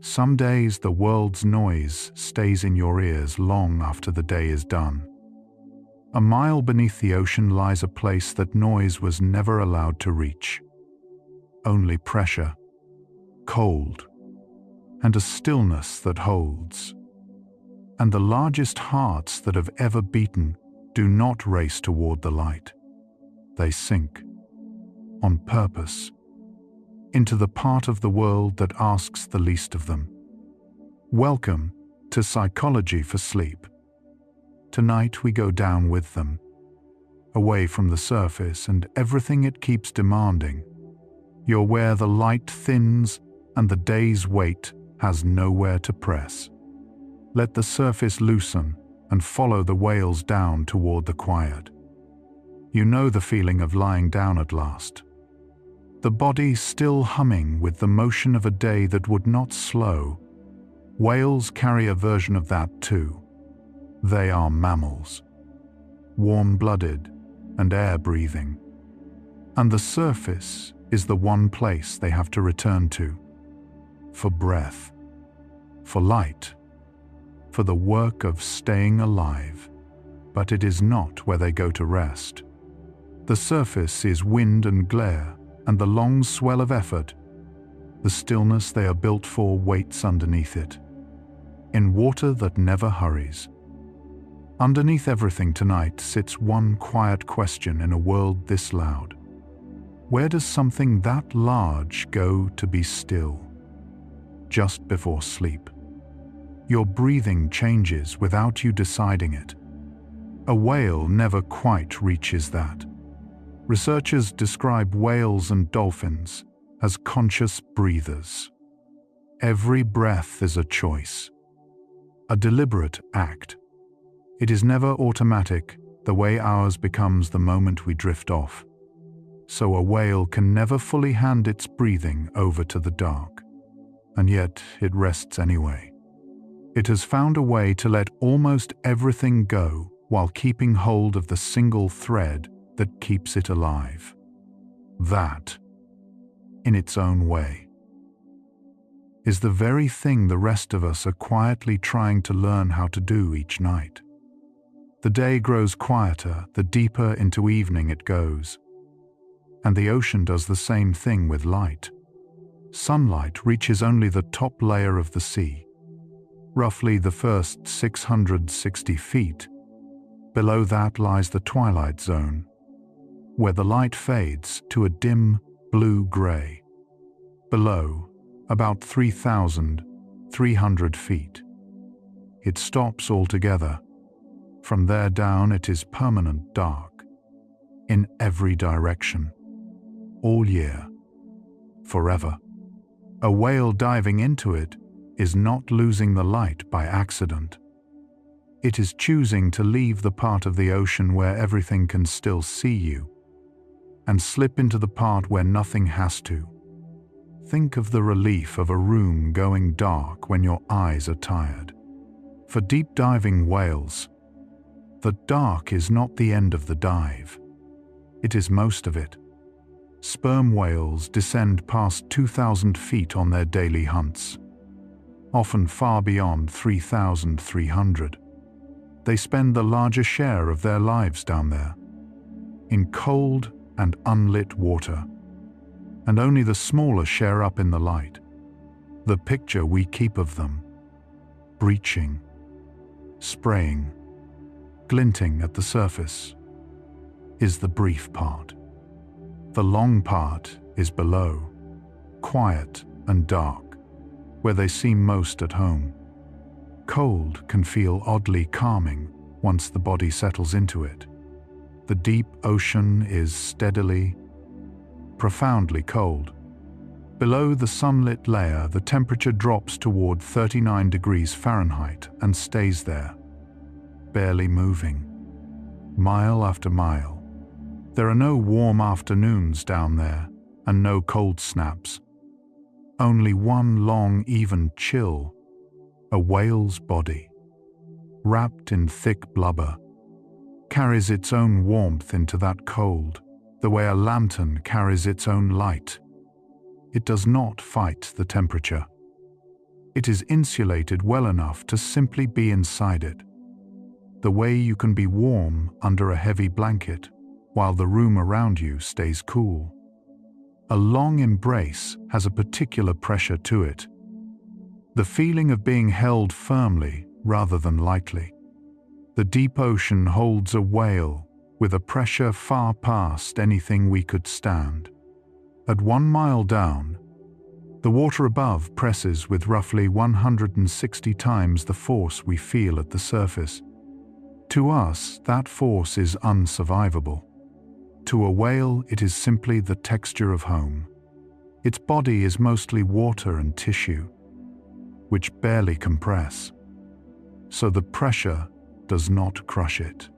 Some days the world's noise stays in your ears long after the day is done. A mile beneath the ocean lies a place that noise was never allowed to reach. Only pressure, cold, and a stillness that holds. And the largest hearts that have ever beaten do not race toward the light. They sink, on purpose, into the part of the world that asks the least of them. Welcome to Psychology for Sleep. Tonight we go down with them, away from the surface and everything it keeps demanding. You're where the light thins and the day's weight has nowhere to press. Let the surface loosen and follow the whales down toward the quiet. You know the feeling of lying down at last. The body still humming with the motion of a day that would not slow. Whales carry a version of that too. They are mammals, warm-blooded and air-breathing. And the surface is the one place they have to return to. For breath, for light, for the work of staying alive. But it is not where they go to rest. The surface is wind and glare, and the long swell of effort. The stillness they are built for waits underneath it, in water that never hurries. Underneath everything tonight sits one quiet question in a world this loud. Where does something that large go to be still? Just before sleep. Your breathing changes without you deciding it. A whale never quite reaches that. Researchers describe whales and dolphins as conscious breathers. Every breath is a choice, a deliberate act. It is never automatic, the way ours becomes the moment we drift off. So a whale can never fully hand its breathing over to the dark, and yet it rests anyway. It has found a way to let almost everything go while keeping hold of the single thread that keeps it alive. That, in its own way, is the very thing the rest of us are quietly trying to learn how to do each night. The day grows quieter, the deeper into evening it goes. And the ocean does the same thing with light. Sunlight reaches only the top layer of the sea, roughly the first 660 feet. Below that lies the twilight zone, where the light fades to a dim blue-gray. Below, about 3,300 feet. It stops altogether. From there down it is permanent dark, in every direction, all year, forever. A whale diving into it is not losing the light by accident. It is choosing to leave the part of the ocean where everything can still see you, and slip into the part where nothing has to. Think of the relief of a room going dark when your eyes are tired. For deep diving whales, the dark is not the end of the dive. It is most of it. Sperm whales descend past 2,000 feet on their daily hunts, often far beyond 3,300. They spend the larger share of their lives down there, in cold and unlit water, and only the smaller share up in the light. The picture we keep of them, breaching, spraying, glinting at the surface, is the brief part. The long part is below, quiet and dark, where they seem most at home. Cold can feel oddly calming once the body settles into it. The deep ocean is steadily, profoundly cold. Below the sunlit layer, the temperature drops toward 39 degrees Fahrenheit and stays there, barely moving, mile after mile. There are no warm afternoons down there, and no cold snaps. Only one long, even chill. A whale's body, wrapped in thick blubber, carries its own warmth into that cold, the way a lantern carries its own light. It does not fight the temperature. It is insulated well enough to simply be inside it, the way you can be warm under a heavy blanket while the room around you stays cool. A long embrace has a particular pressure to it, the feeling of being held firmly rather than lightly. The deep ocean holds a whale with a pressure far past anything we could stand. At 1 mile down, the water above presses with roughly 160 times the force we feel at the surface. To us, that force is unsurvivable. To a whale, it is simply the texture of home. Its body is mostly water and tissue, which barely compress, so the pressure does not crush it.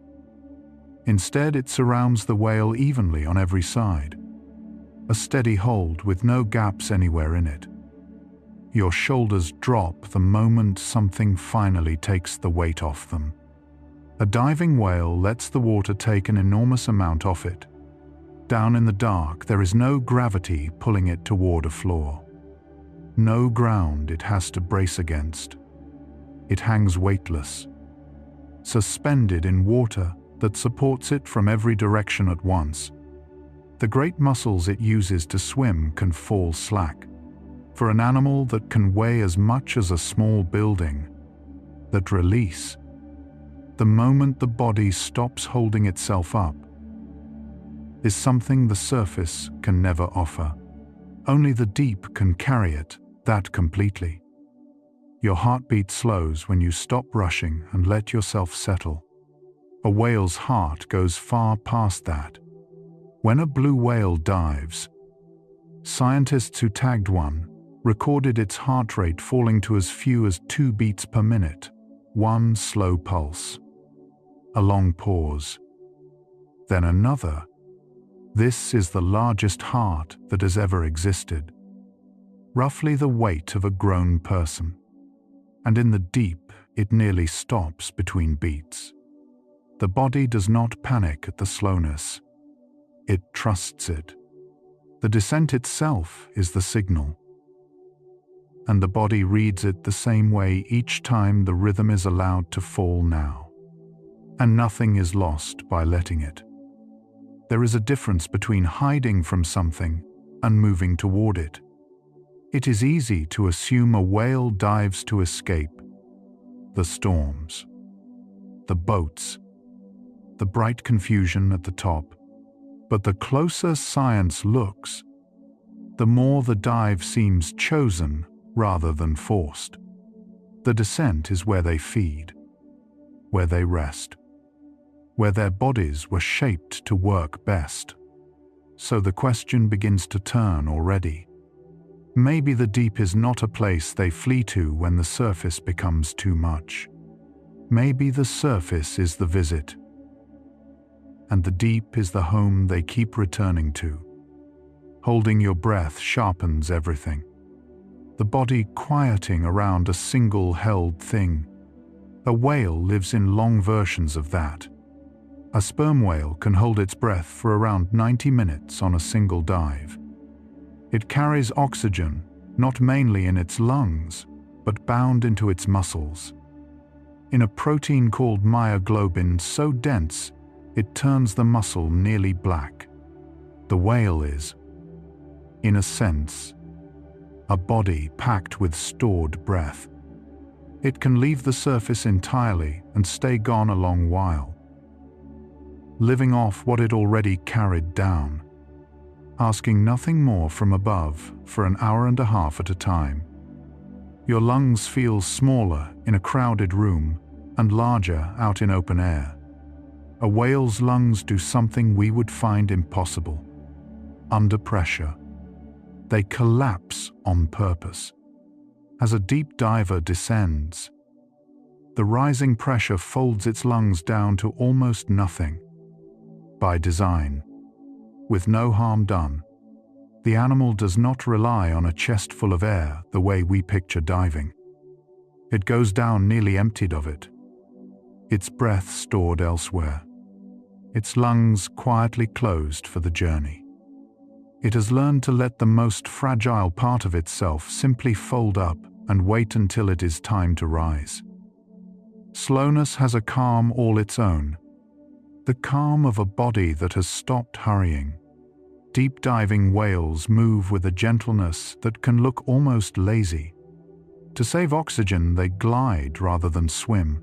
Instead, it surrounds the whale evenly on every side, a steady hold with no gaps anywhere in it. Your shoulders drop the moment something finally takes the weight off them. A diving whale lets the water take an enormous amount off it. Down in the dark, there is no gravity pulling it toward a floor. No ground it has to brace against. It hangs weightless, suspended in water that supports it from every direction at once. The great muscles it uses to swim can fall slack. For an animal that can weigh as much as a small building, that release, the moment the body stops holding itself up, is something the surface can never offer. Only the deep can carry it that completely. Your heartbeat slows when you stop rushing and let yourself settle. A whale's heart goes far past that. When a blue whale dives, scientists who tagged one recorded its heart rate falling to as few as 2 beats per minute, one slow pulse. A long pause, then another. This is the largest heart that has ever existed, roughly the weight of a grown person. And in the deep, it nearly stops between beats. The body does not panic at the slowness. It trusts it. The descent itself is the signal. And the body reads it the same way each time the rhythm is allowed to fall now. And nothing is lost by letting it. There is a difference between hiding from something and moving toward it. It is easy to assume a whale dives to escape the storms, the boats, the bright confusion at the top. But the closer science looks, the more the dive seems chosen rather than forced. The descent is where they feed, where they rest, where their bodies were shaped to work best. So the question begins to turn already. Maybe the deep is not a place they flee to when the surface becomes too much. Maybe the surface is the visit, and the deep is the home they keep returning to. Holding your breath sharpens everything. The body quieting around a single held thing. A whale lives in long versions of that. A sperm whale can hold its breath for around 90 minutes on a single dive. It carries oxygen, not mainly in its lungs, but bound into its muscles. In a protein called myoglobin so dense, it turns the muscle nearly black. The whale is, in a sense, a body packed with stored breath. It can leave the surface entirely and stay gone a long while, living off what it already carried down, asking nothing more from above for an hour and a half at a time. Your lungs feel smaller in a crowded room and larger out in open air. A whale's lungs do something we would find impossible. Under pressure, they collapse on purpose. As a deep diver descends, the rising pressure folds its lungs down to almost nothing. By design, with no harm done, the animal does not rely on a chest full of air the way we picture diving. It goes down nearly emptied of it, its breath stored elsewhere, its lungs quietly closed for the journey. It has learned to let the most fragile part of itself simply fold up and wait until it is time to rise. Slowness has a calm all its own, the calm of a body that has stopped hurrying. Deep-diving whales move with a gentleness that can look almost lazy. To save oxygen, they glide rather than swim,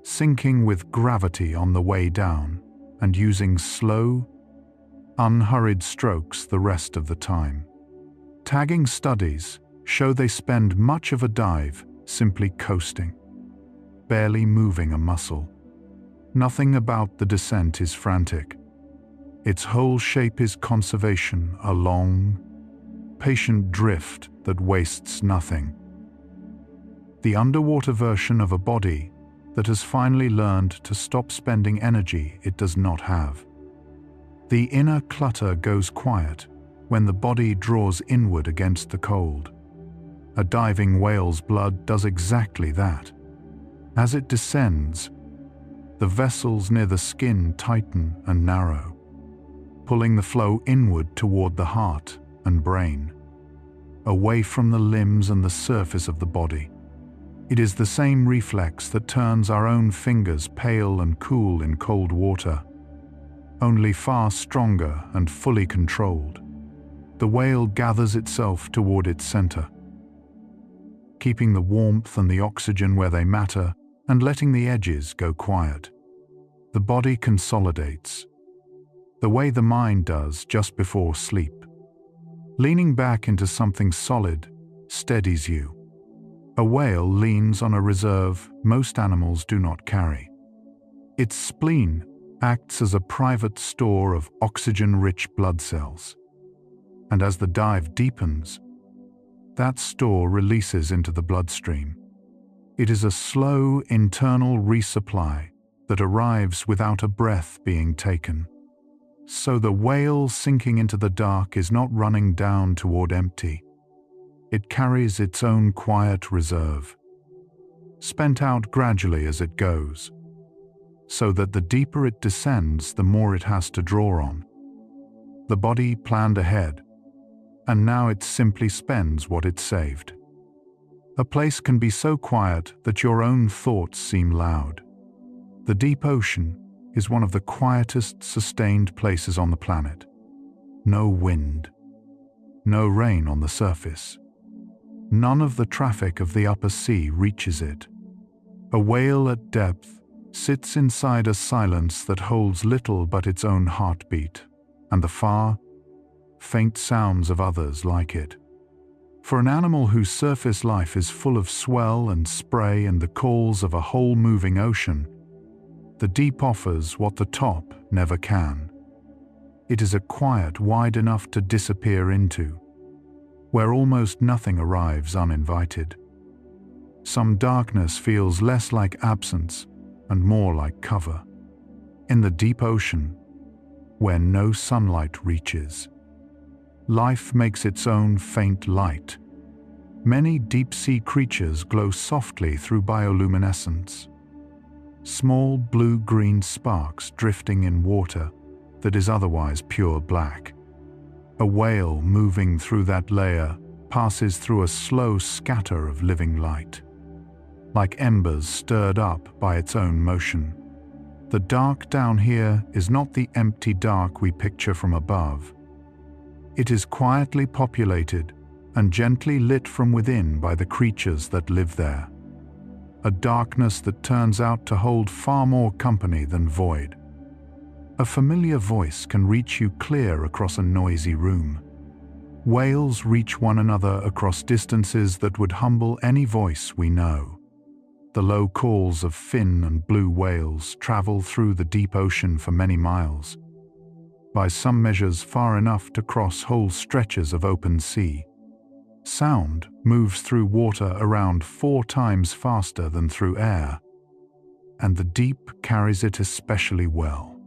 sinking with gravity on the way down and using slow, unhurried strokes the rest of the time. Tagging studies show they spend much of a dive simply coasting, barely moving a muscle. Nothing about the descent is frantic. Its whole shape is conservation, a long, patient drift that wastes nothing. The underwater version of a body that has finally learned to stop spending energy it does not have. The inner clutter goes quiet when the body draws inward against the cold. A diving whale's blood does exactly that. As it descends, the vessels near the skin tighten and narrow, pulling the flow inward toward the heart and brain, away from the limbs and the surface of the body. It is the same reflex that turns our own fingers pale and cool in cold water, only far stronger and fully controlled. The whale gathers itself toward its center, keeping the warmth and the oxygen where they matter and letting the edges go quiet. The body consolidates, the way the mind does just before sleep. Leaning back into something solid steadies you. A whale leans on a reserve most animals do not carry. Its spleen acts as a private store of oxygen-rich blood cells. And as the dive deepens, that store releases into the bloodstream. It is a slow internal resupply that arrives without a breath being taken. So the whale sinking into the dark is not running down toward empty. It carries its own quiet reserve, spent out gradually as it goes, so that the deeper it descends, the more it has to draw on. The body planned ahead, and now it simply spends what it saved. A place can be so quiet that your own thoughts seem loud. The deep ocean is one of the quietest sustained places on the planet. No wind, no rain on the surface. None of the traffic of the upper sea reaches it. A whale at depth sits inside a silence that holds little but its own heartbeat, and the far, faint sounds of others like it. For an animal whose surface life is full of swell and spray and the calls of a whole moving ocean, the deep offers what the top never can. It is a quiet wide enough to disappear into, where almost nothing arrives uninvited. Some darkness feels less like absence and more like cover. In the deep ocean, where no sunlight reaches, life makes its own faint light. Many deep-sea creatures glow softly through bioluminescence, small blue-green sparks drifting in water that is otherwise pure black. A whale moving through that layer passes through a slow scatter of living light, like embers stirred up by its own motion. The dark down here is not the empty dark we picture from above. It is quietly populated and gently lit from within by the creatures that live there. A darkness that turns out to hold far more company than void. A familiar voice can reach you clear across a noisy room. Whales reach one another across distances that would humble any voice we know. The low calls of fin and blue whales travel through the deep ocean for many miles, by some measures far enough to cross whole stretches of open sea. Sound moves through water around 4 times faster than through air, and the deep carries it especially well.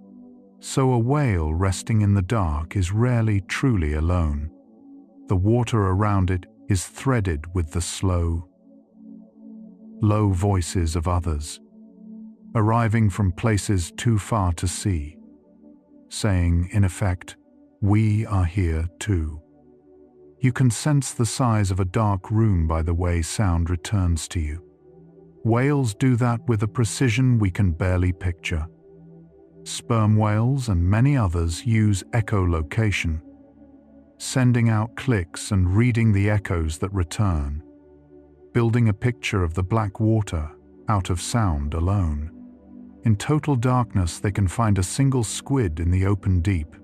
So a whale resting in the dark is rarely truly alone. The water around it is threaded with the slow, low voices of others, arriving from places too far to see, saying, in effect, "We are here too." You can sense the size of a dark room by the way sound returns to you. Whales do that with a precision we can barely picture. Sperm whales and many others use echolocation, sending out clicks and reading the echoes that return, building a picture of the black water out of sound alone. In total darkness, they can find a single squid in the open deep.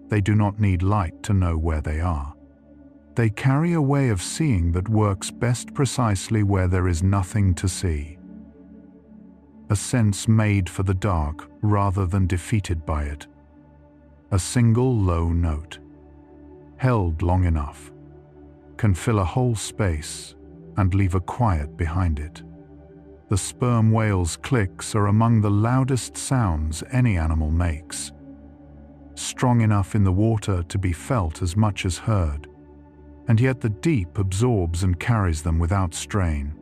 They do not need light to know where they are. They carry a way of seeing that works best precisely where there is nothing to see. A sense made for the dark rather than defeated by it. A single low note, held long enough, can fill a whole space and leave a quiet behind it. The sperm whale's clicks are among the loudest sounds any animal makes, strong enough in the water to be felt as much as heard, and yet the deep absorbs and carries them without strain,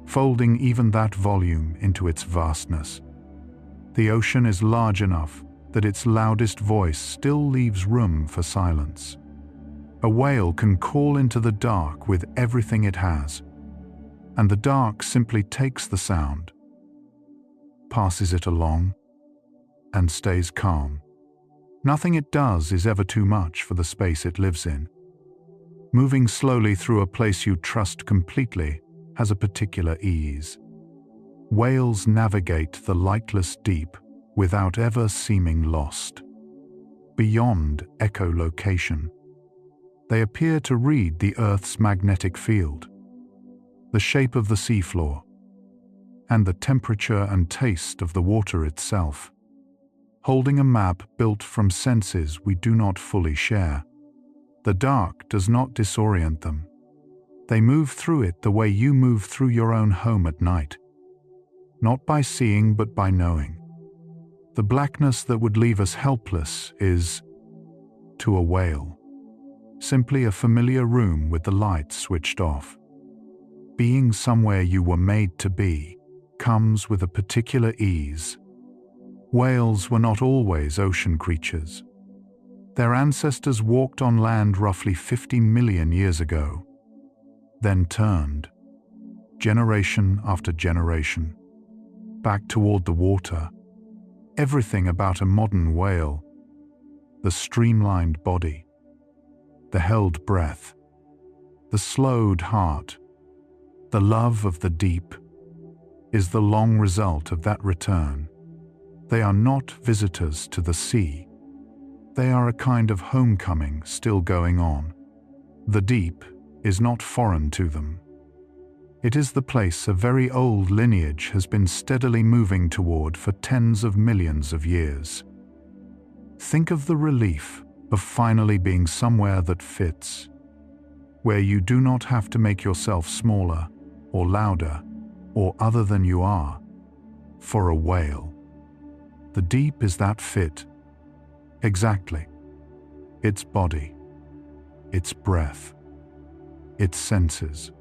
folding even that volume into its vastness. The ocean is large enough that its loudest voice still leaves room for silence. A whale can call into the dark with everything it has, and the dark simply takes the sound, passes it along, and stays calm. Nothing it does is ever too much for the space it lives in. Moving slowly through a place you trust completely has a particular ease. Whales navigate the lightless deep without ever seeming lost. Beyond echolocation, they appear to read the Earth's magnetic field, the shape of the seafloor, and the temperature and taste of the water itself, holding a map built from senses we do not fully share. The dark does not disorient them. They move through it the way you move through your own home at night, not by seeing but by knowing. The blackness that would leave us helpless is, to a whale, simply a familiar room with the lights switched off. Being somewhere you were made to be comes with a particular ease. Whales were not always ocean creatures. Their ancestors walked on land roughly 50 million years ago, then turned, generation after generation, back toward the water. Everything about a modern whale, the streamlined body, the held breath, the slowed heart, the love of the deep, is the long result of that return. They are not visitors to the sea. They are a kind of homecoming still going on. The deep is not foreign to them. It is the place a very old lineage has been steadily moving toward for tens of millions of years. Think of the relief of finally being somewhere that fits, where you do not have to make yourself smaller or louder or other than you are. For a whale, the deep is that fit. Exactly. Its body, its breath, its senses,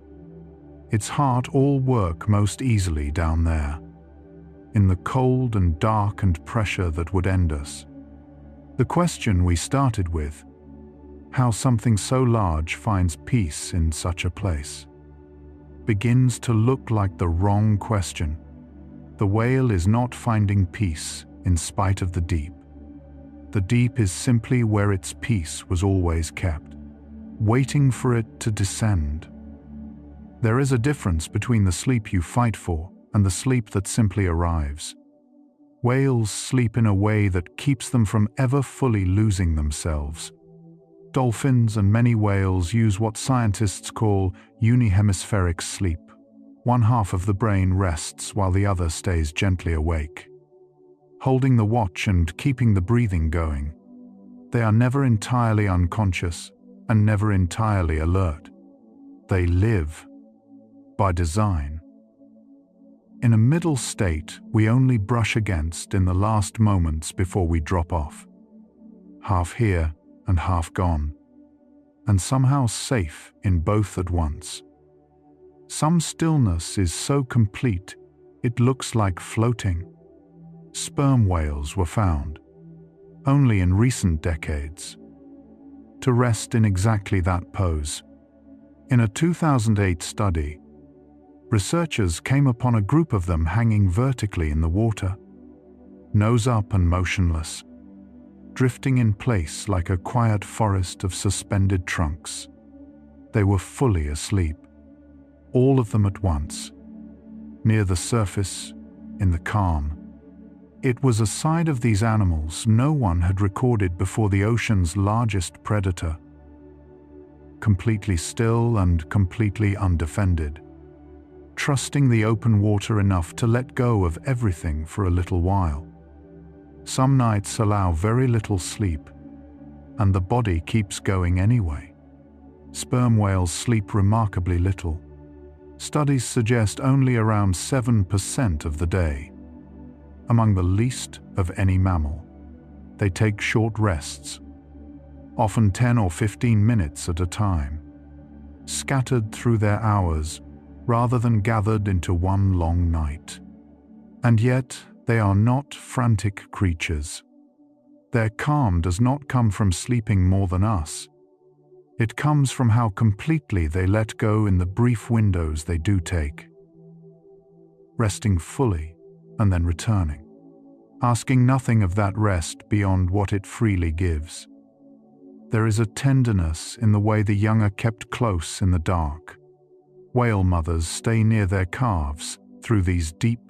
its heart all work most easily down there, in the cold and dark and pressure that would end us. The question we started with, how something so large finds peace in such a place, begins to look like the wrong question. The whale is not finding peace in spite of the deep. The deep is simply where its peace was always kept, waiting for it to descend. There is a difference between the sleep you fight for and the sleep that simply arrives. Whales sleep in a way that keeps them from ever fully losing themselves. Dolphins and many whales use what scientists call unihemispheric sleep. One half of the brain rests while the other stays gently awake, holding the watch and keeping the breathing going. They are never entirely unconscious and never entirely alert. They live by design. In a middle state we only brush against in the last moments before we drop off, half here and half gone, and somehow safe in both at once. Some stillness is so complete it looks like floating. Sperm whales were found only in recent decades. to rest in exactly that pose. In a 2008 study, researchers came upon a group of them hanging vertically in the water, nose up and motionless, drifting in place like a quiet forest of suspended trunks. They were fully asleep, all of them at once, near the surface, in the calm. It was a side of these animals no one had recorded before the ocean's largest predator. Completely still and completely undefended, trusting the open water enough to let go of everything for a little while. Some nights allow very little sleep, and the body keeps going anyway. Sperm whales sleep remarkably little. Studies suggest only around 7% of the day. Among the least of any mammal. They take short rests, often 10 or 15 minutes at a time, scattered through their hours rather than gathered into one long night. And yet, they are not frantic creatures. Their calm does not come from sleeping more than us. It comes from how completely they let go in the brief windows they do take, resting fully and then returning, asking nothing of that rest beyond what it freely gives. There is a tenderness in the way the young are kept close in the dark. Whale mothers stay near their calves through these deep,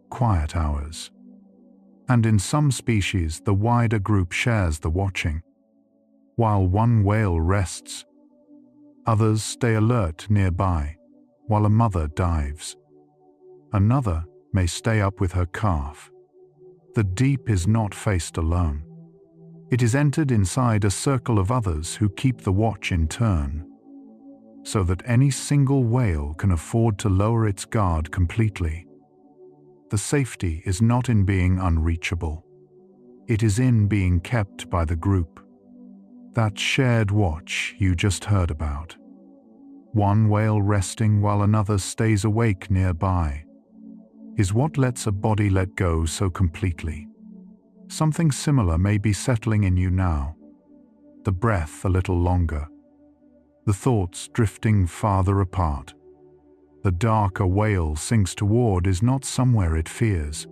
quiet hours. And in some species, the wider group shares the watching. While one whale rests, others stay alert nearby while a mother dives. Another may stay up with her calf. The deep is not faced alone. It is entered inside a circle of others who keep the watch in turn, so that any single whale can afford to lower its guard completely. The safety is not in being unreachable. It is in being kept by the group. That shared watch you just heard about. One whale resting while another stays awake nearby, is what lets a body let go so completely. Something similar may be settling in you now. The breath a little longer. The thoughts drifting farther apart. The dark a whale sinks toward is not somewhere it fears.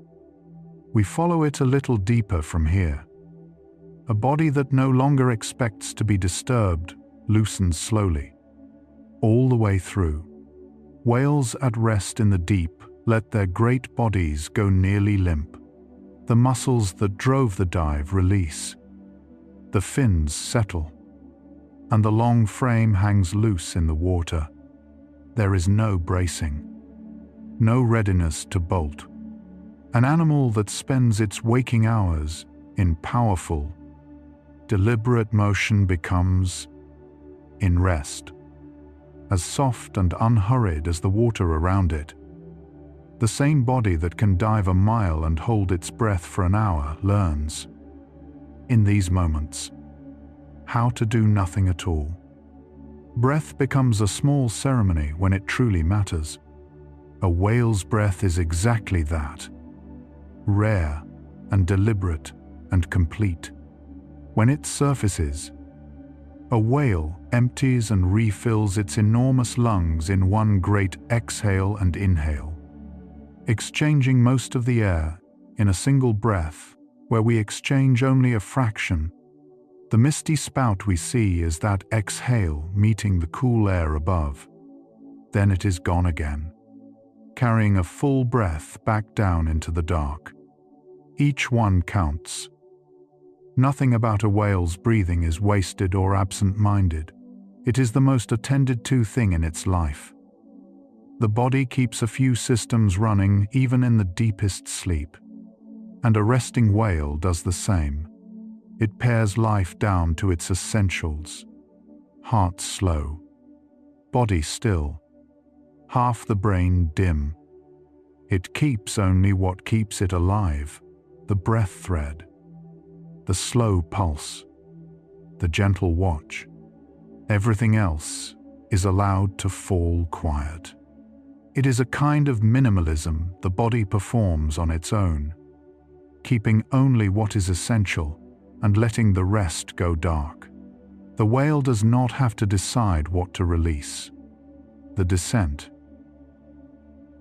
We follow it a little deeper from here. A body that no longer expects to be disturbed loosens slowly, all the way through. Whales at rest in the deep let their great bodies go nearly limp. The muscles that drove the dive release. The fins settle, and the long frame hangs loose in the water. There is no bracing, no readiness to bolt. An animal that spends its waking hours in powerful, deliberate motion becomes, in rest, as soft and unhurried as the water around it. The same body that can dive a mile and hold its breath for an hour learns, in these moments, how to do nothing at all. Breath becomes a small ceremony when it truly matters. A whale's breath is exactly that, rare and deliberate and complete. When it surfaces, a whale empties and refills its enormous lungs in one great exhale and inhale, exchanging most of the air in a single breath where we exchange only a fraction. The misty spout we see is that exhale meeting the cool air above. Then it is gone again, carrying a full breath back down into the dark. Each one counts. Nothing about a whale's breathing is wasted or absent-minded. It is the most attended to thing in its life. The body keeps a few systems running even in the deepest sleep. And a resting whale does the same. It pares life down to its essentials. Heart slow, body still, half the brain dim. It keeps only what keeps it alive, the breath thread, the slow pulse, the gentle watch. Everything else is allowed to fall quiet. It is a kind of minimalism the body performs on its own, keeping only what is essential and letting the rest go dark. The whale does not have to decide what to release. The descent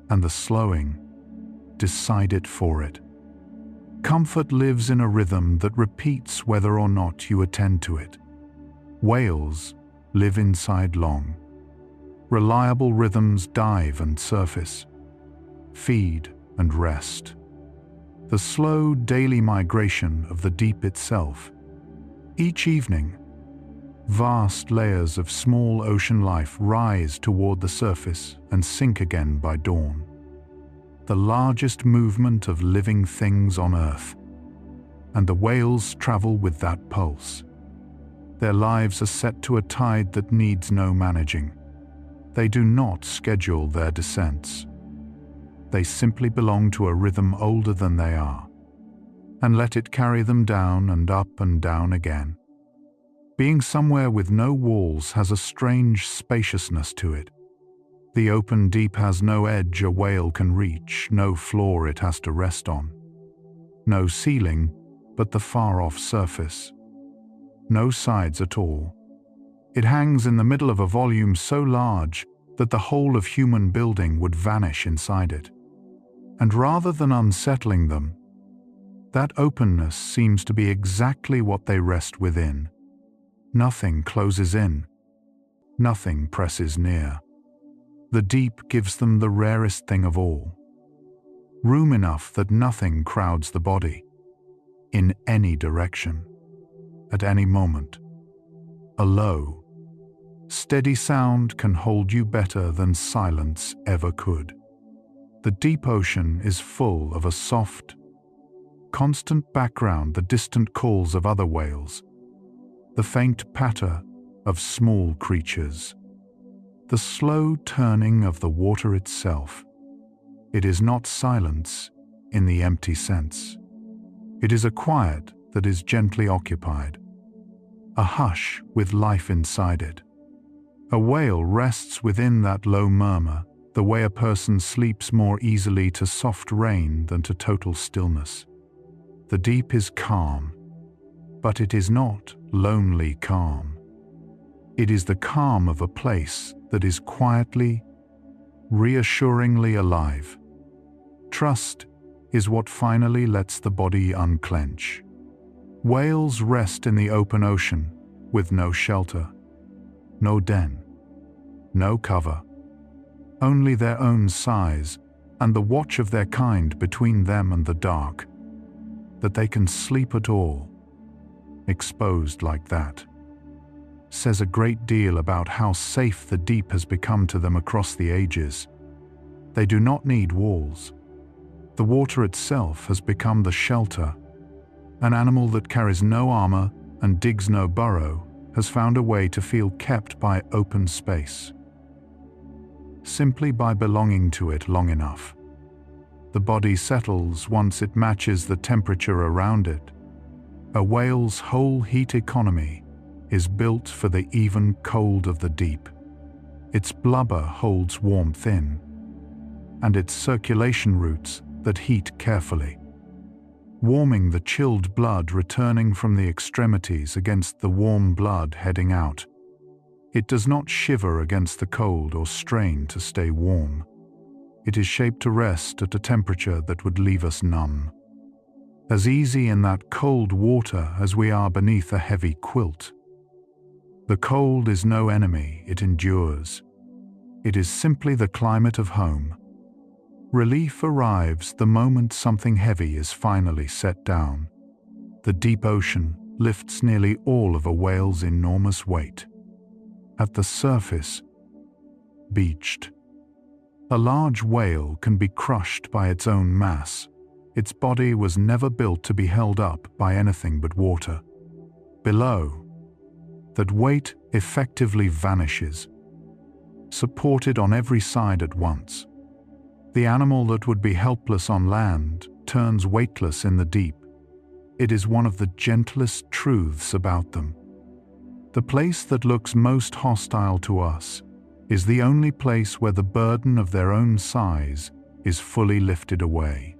and the slowing decide it for it. Comfort lives in a rhythm that repeats whether or not you attend to it. Whales live inside long, reliable rhythms dive and surface, feed and rest. The slow daily migration of the deep itself. Each evening, vast layers of small ocean life rise toward the surface and sink again by dawn. The largest movement of living things on Earth, and the whales travel with that pulse. Their lives are set to a tide that needs no managing. They do not schedule their descents. They simply belong to a rhythm older than they are, and let it carry them down and up and down again. Being somewhere with no walls has a strange spaciousness to it. The open deep has no edge a whale can reach, no floor it has to rest on. No ceiling, but the far-off surface. No sides at all. It hangs in the middle of a volume so large that the whole of human building would vanish inside it. And rather than unsettling them, that openness seems to be exactly what they rest within. Nothing closes in. Nothing presses near. The deep gives them the rarest thing of all. Room enough that nothing crowds the body. In any direction. At any moment. A low, steady sound can hold you better than silence ever could. The deep ocean is full of a soft, constant background, the distant calls of other whales, the faint patter of small creatures, the slow turning of the water itself. It is not silence in the empty sense. It is a quiet that is gently occupied, a hush with life inside it. A whale rests within that low murmur, the way a person sleeps more easily to soft rain than to total stillness. The deep is calm, but it is not lonely calm. It is the calm of a place that is quietly, reassuringly alive. Trust is what finally lets the body unclench. Whales rest in the open ocean with no shelter, no den, no cover, only their own size and the watch of their kind between them and the dark. That they can sleep at all, exposed like that, says a great deal about how safe the deep has become to them across the ages. They do not need walls. The water itself has become the shelter. An animal that carries no armor and digs no burrow has found a way to feel kept by open space, simply by belonging to it long enough. The body settles once it matches the temperature around it. A whale's whole heat economy is built for the even cold of the deep. Its blubber holds warmth in, and its circulation routes that heat carefully, warming the chilled blood returning from the extremities against the warm blood heading out. It does not shiver against the cold or strain to stay warm. It is shaped to rest at a temperature that would leave us numb. As easy in that cold water as we are beneath a heavy quilt. The cold is no enemy, it endures. It is simply the climate of home. Relief arrives the moment something heavy is finally set down. The deep ocean lifts nearly all of a whale's enormous weight. At the surface, beached. A large whale can be crushed by its own mass. Its body was never built to be held up by anything but water. Below, that weight effectively vanishes, supported on every side at once. The animal that would be helpless on land turns weightless in the deep. It is one of the gentlest truths about them. The place that looks most hostile to us is the only place where the burden of their own size is fully lifted away.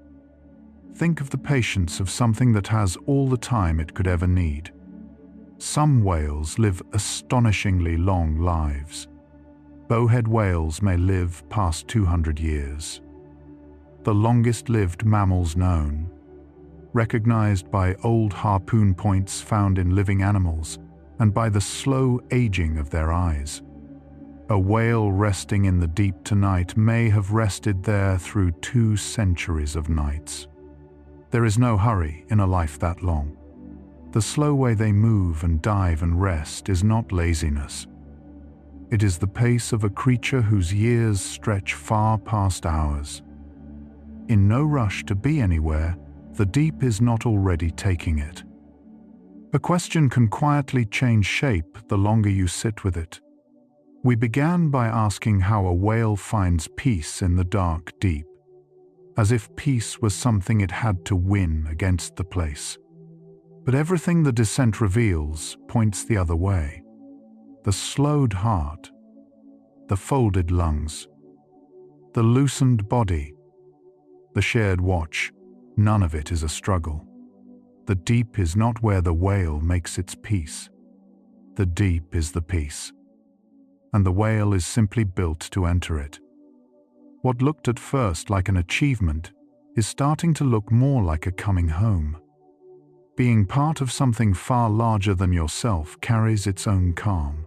Think of the patience of something that has all the time it could ever need. Some whales live astonishingly long lives. Bowhead whales may live past 200 years. The longest-lived mammals known, recognized by old harpoon points found in living animals and by the slow aging of their eyes. A whale resting in the deep tonight may have rested there through 2 centuries of nights. There is no hurry in a life that long. The slow way they move and dive and rest is not laziness. It is the pace of a creature whose years stretch far past hours. In no rush to be anywhere, the deep is not already taking it. A question can quietly change shape the longer you sit with it. We began by asking how a whale finds peace in the dark deep, as if peace was something it had to win against the place. But everything the descent reveals points the other way. The slowed heart, the folded lungs, the loosened body, the shared watch, none of it is a struggle. The deep is not where the whale makes its peace. The deep is the peace, and the whale is simply built to enter it. What looked at first like an achievement is starting to look more like a coming home. Being part of something far larger than yourself carries its own calm.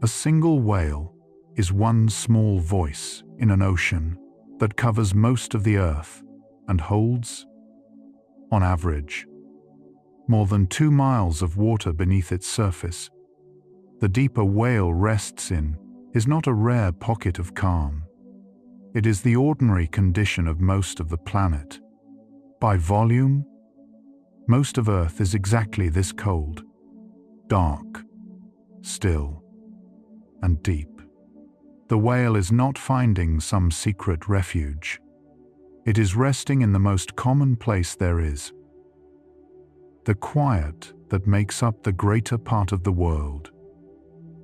A single whale is one small voice in an ocean that covers most of the earth and holds, on average, more than 2 miles of water beneath its surface. The deep a whale rests in is not a rare pocket of calm. It is the ordinary condition of most of the planet. By volume, most of Earth is exactly this cold, dark, still, and deep. The whale is not finding some secret refuge. It is resting in the most common place there is. The quiet that makes up the greater part of the world.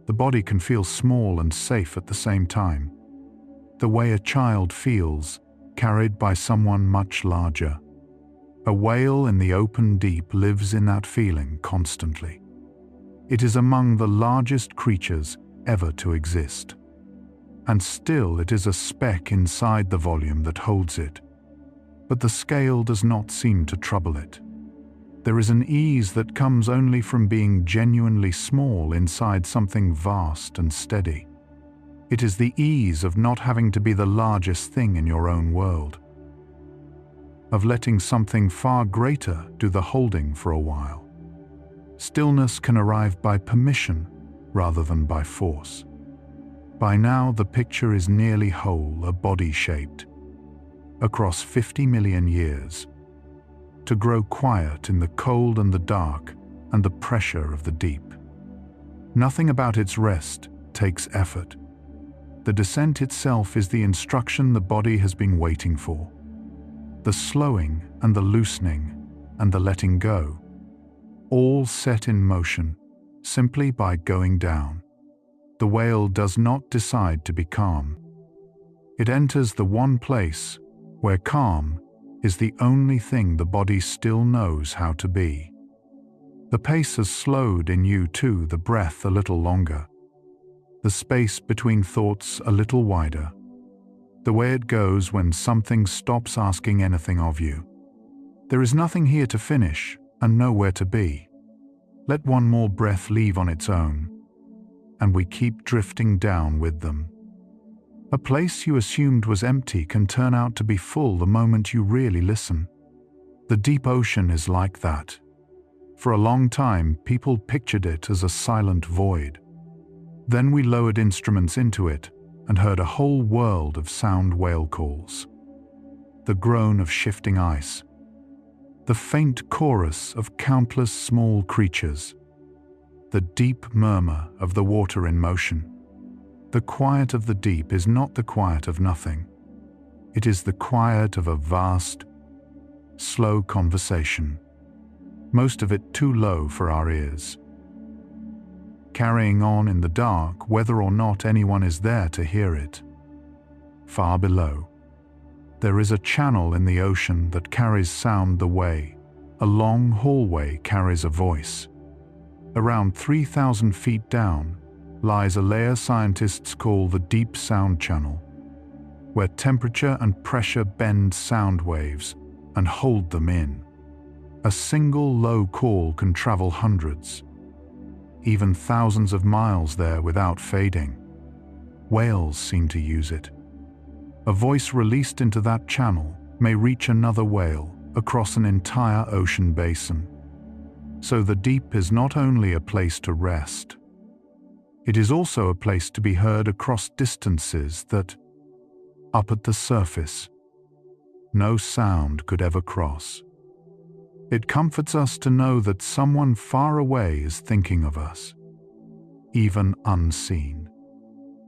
The body can feel small and safe at the same time. The way a child feels, carried by someone much larger. A whale in the open deep lives in that feeling constantly. It is among the largest creatures ever to exist. And still it is a speck inside the volume that holds it. But the scale does not seem to trouble it. There is an ease that comes only from being genuinely small inside something vast and steady. It is the ease of not having to be the largest thing in your own world. Of letting something far greater do the holding for a while. Stillness can arrive by permission rather than by force. By now the picture is nearly whole, a body shaped, across 50 million years, to grow quiet in the cold and the dark and the pressure of the deep. Nothing about its rest takes effort. The descent itself is the instruction the body has been waiting for. The slowing and the loosening and the letting go, all set in motion simply by going down. The whale does not decide to be calm. It enters the one place where calm is the only thing the body still knows how to be. The pace has slowed in you too, the breath a little longer, the space between thoughts a little wider. The way it goes when something stops asking anything of you. There is nothing here to finish and nowhere to be. Let one more breath leave on its own, and we keep drifting down with them. A place you assumed was empty can turn out to be full the moment you really listen. The deep ocean is like that. For a long time, people pictured it as a silent void. Then we lowered instruments into it and heard a whole world of sound whale calls. The groan of shifting ice. The faint chorus of countless small creatures. The deep murmur of the water in motion. The quiet of the deep is not the quiet of nothing. It is the quiet of a vast, slow conversation. Most of it too low for our ears. Carrying on in the dark, whether or not anyone is there to hear it. Far below, there is a channel in the ocean that carries sound the way a long hallway carries a voice. Around 3,000 feet down lies a layer scientists call the deep sound channel, where temperature and pressure bend sound waves and hold them in. A single low call can travel hundreds, even thousands of miles there without fading. Whales seem to use it. A voice released into that channel may reach another whale across an entire ocean basin. So the deep is not only a place to rest, it is also a place to be heard across distances that, up at the surface, no sound could ever cross. It comforts us to know that someone far away is thinking of us, even unseen.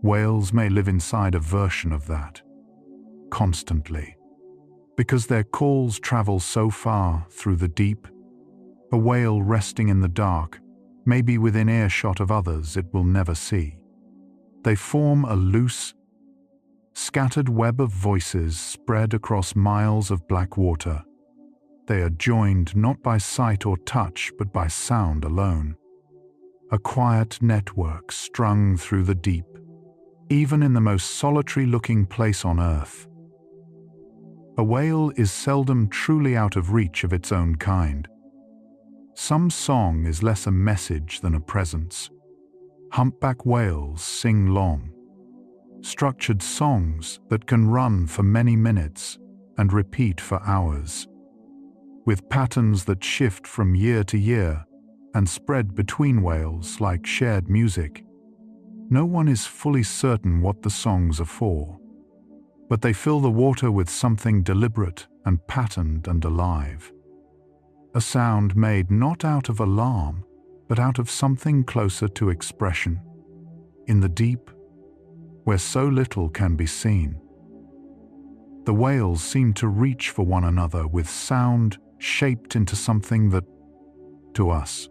Whales may live inside a version of that, constantly. Because their calls travel so far through the deep, a whale resting in the dark may be within earshot of others it will never see. They form a loose, scattered web of voices spread across miles of black water. They are joined not by sight or touch, but by sound alone. A quiet network strung through the deep, even in the most solitary-looking place on Earth. A whale is seldom truly out of reach of its own kind. Some song is less a message than a presence. Humpback whales sing long, structured songs that can run for many minutes and repeat for hours, with patterns that shift from year to year and spread between whales like shared music. No one is fully certain what the songs are for, but they fill the water with something deliberate and patterned and alive. A sound made not out of alarm, but out of something closer to expression. In the deep, where so little can be seen, the whales seem to reach for one another with sound shaped into something that, to us,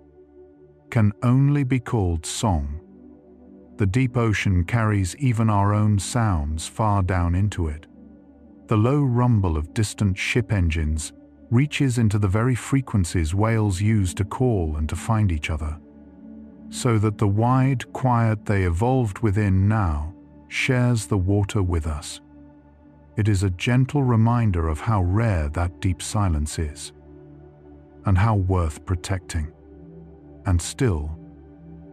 can only be called song. The deep ocean carries even our own sounds far down into it. The low rumble of distant ship engines reaches into the very frequencies whales use to call and to find each other, so that the wide quiet they evolved within now shares the water with us. It is a gentle reminder of how rare that deep silence is, and how worth protecting. And still,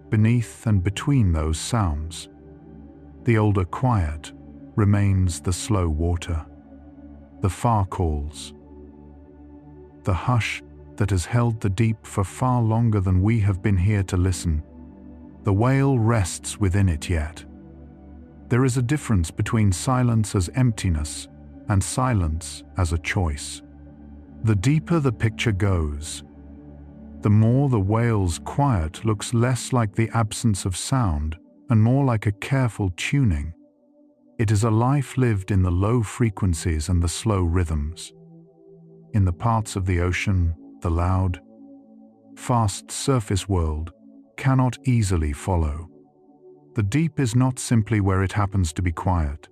beneath and between those sounds, the older quiet remains the slow water, the far calls, the hush that has held the deep for far longer than we have been here to listen. The whale rests within it yet. There is a difference between silence as emptiness and silence as a choice. The deeper the picture goes, the more the whale's quiet looks less like the absence of sound and more like a careful tuning. It is a life lived in the low frequencies and the slow rhythms. In the parts of the ocean, the loud, fast surface world cannot easily follow. The deep is not simply where it happens to be quiet.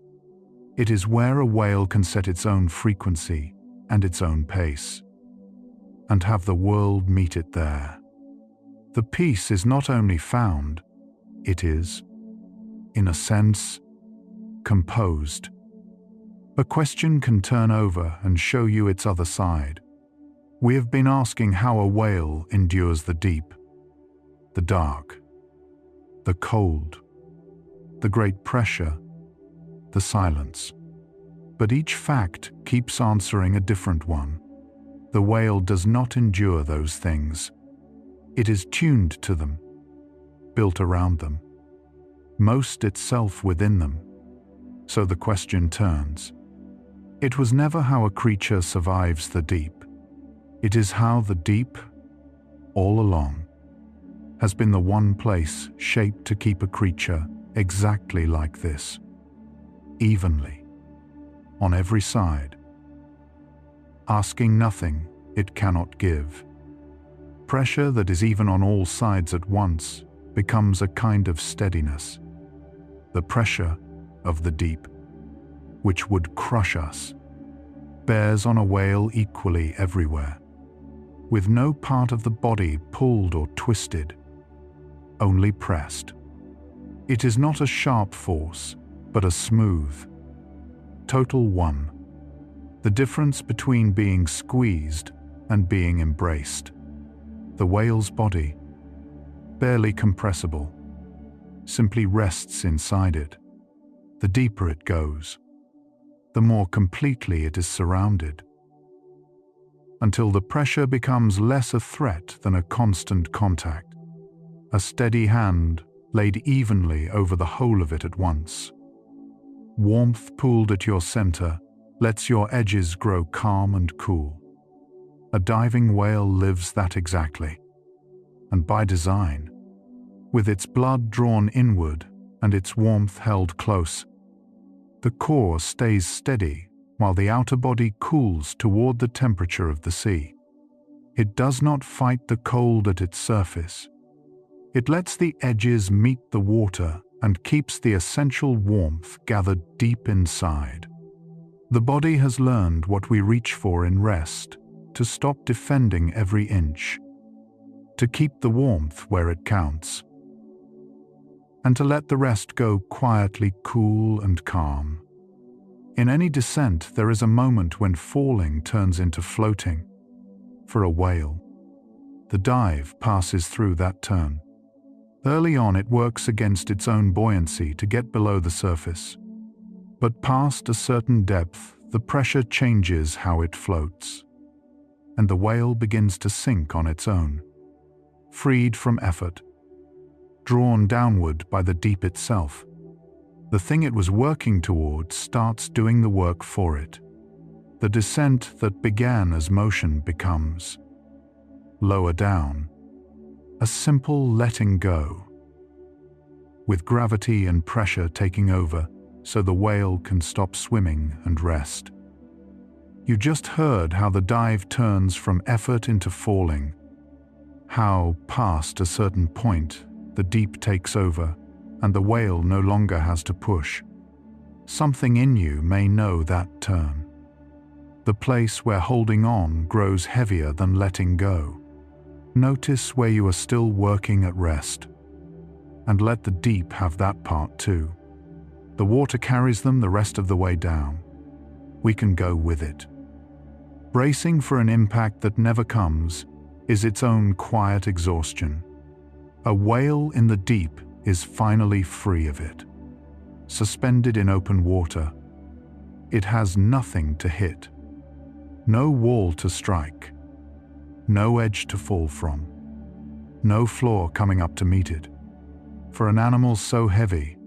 It is where a whale can set its own frequency and its own pace, and have the world meet it there. The peace is not only found, it is, in a sense, composed. A question can turn over and show you its other side. We have been asking how a whale endures the deep, the dark, the cold, the great pressure, the silence. But each fact keeps answering a different one. The whale does not endure those things. It is tuned to them, built around them, most itself within them. So the question turns. It was never how a creature survives the deep. It is how the deep, all along, has been the one place shaped to keep a creature exactly like this, evenly, on every side. Asking nothing it cannot give. Pressure that is even on all sides at once becomes a kind of steadiness. The pressure of the deep, which would crush us, bears on a whale equally everywhere, with no part of the body pulled or twisted, only pressed. It is not a sharp force, but a smooth. Total one. The difference between being squeezed and being embraced. The whale's body, barely compressible, simply rests inside it. The deeper it goes, the more completely it is surrounded, until the pressure becomes less a threat than a constant contact, a steady hand laid evenly over the whole of it at once. Warmth pooled at your center lets your edges grow calm and cool. A diving whale lives that exactly, and by design, with its blood drawn inward and its warmth held close. The core stays steady while the outer body cools toward the temperature of the sea. It does not fight the cold at its surface. It lets the edges meet the water and keeps the essential warmth gathered deep inside. The body has learned what we reach for in rest, to stop defending every inch, to keep the warmth where it counts, and to let the rest go quietly cool and calm. In any descent, there is a moment when falling turns into floating. For a whale, the dive passes through that turn. Early on, it works against its own buoyancy to get below the surface. But past a certain depth, the pressure changes how it floats, and the whale begins to sink on its own, freed from effort, drawn downward by the deep itself. The thing it was working toward starts doing the work for it. The descent that began as motion becomes, lower down, a simple letting go, with gravity and pressure taking over so the whale can stop swimming and rest. You just heard how the dive turns from effort into falling, how past a certain point the deep takes over and the whale no longer has to push. Something in you may know that turn, the place where holding on grows heavier than letting go. Notice where you are still working at rest, and let the deep have that part too. The water carries them the rest of the way down. We can go with it. Bracing for an impact that never comes is its own quiet exhaustion. A whale in the deep is finally free of it. Suspended in open water, it has nothing to hit, no wall to strike, no edge to fall from, no floor coming up to meet it. For an animal so heavy,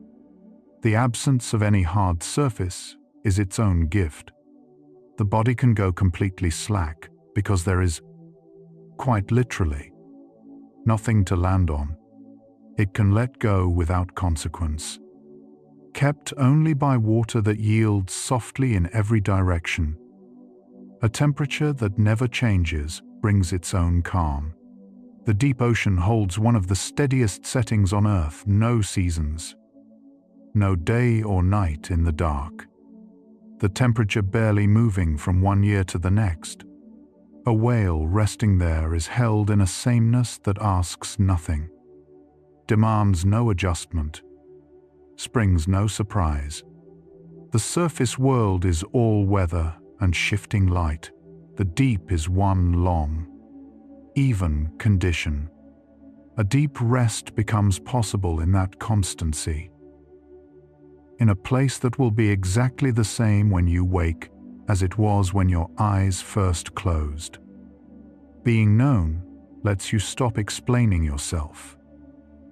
the absence of any hard surface is its own gift. The body can go completely slack because there is, quite literally, nothing to land on. It can let go without consequence, kept only by water that yields softly in every direction. A temperature that never changes brings its own calm. The deep ocean holds one of the steadiest settings on Earth, no seasons, no day or night in the dark. The temperature barely moving from one year to the next. A whale resting there is held in a sameness that asks nothing, demands no adjustment, springs no surprise. The surface world is all weather and shifting light. The deep is one long, even condition. A deep rest becomes possible in that constancy, in a place that will be exactly the same when you wake as it was when your eyes first closed. Being known lets you stop explaining yourself.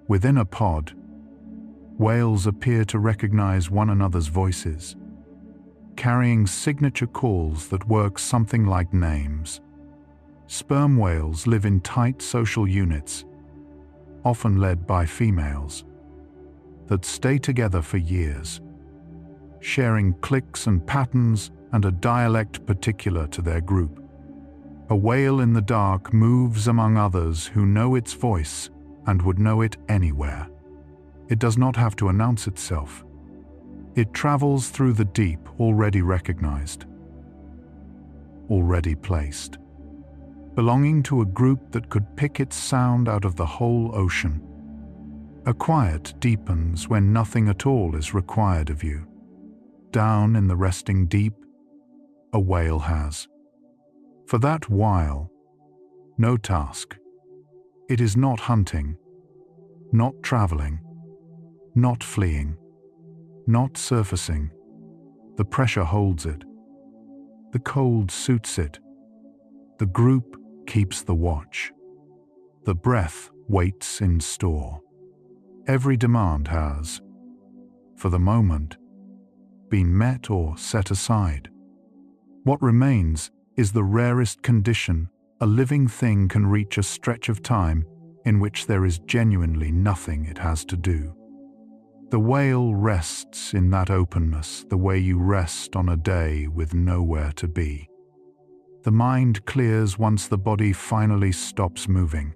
Within a pod, whales appear to recognize one another's voices, carrying signature calls that work something like names. Sperm whales live in tight social units, often led by females, that stay together for years, sharing clicks and patterns and a dialect particular to their group. A whale in the dark moves among others who know its voice and would know it anywhere. It does not have to announce itself. It travels through the deep already recognized, already placed, belonging to a group that could pick its sound out of the whole ocean. A quiet deepens when nothing at all is required of you. Down in the resting deep, a whale has. For that while, no task. It is not hunting, not traveling, not fleeing, not surfacing. The pressure holds it. The cold suits it. The group keeps the watch. The breath waits in store. Every demand has, for the moment, been met or set aside. What remains is the rarest condition a living thing can reach, a stretch of time in which there is genuinely nothing it has to do. The whale rests in that openness the way you rest on a day with nowhere to be. The mind clears once the body finally stops moving.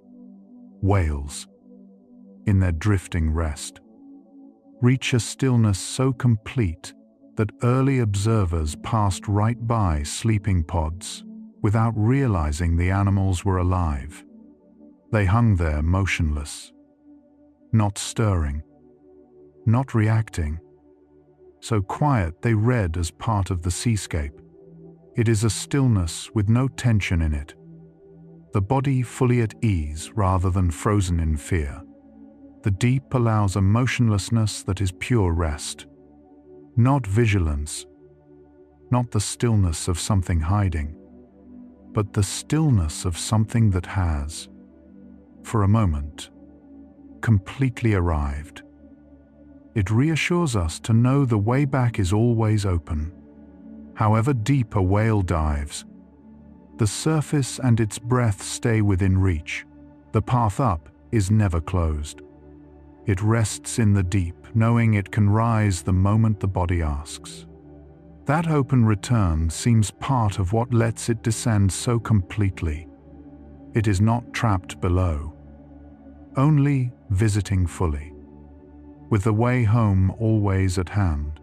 Whales, in their drifting rest, reach a stillness so complete that early observers passed right by sleeping pods without realizing the animals were alive. They hung there motionless, not stirring, not reacting, so quiet they read as part of the seascape. It is a stillness with no tension in it, the body fully at ease rather than frozen in fear. The deep allows a motionlessness that is pure rest, not vigilance, not the stillness of something hiding, but the stillness of something that has, for a moment, completely arrived. It reassures us to know the way back is always open. However deep a whale dives, the surface and its breath stay within reach. The path up is never closed. It rests in the deep, knowing it can rise the moment the body asks. That open return seems part of what lets it descend so completely. It is not trapped below, only visiting fully. With the way home always at hand,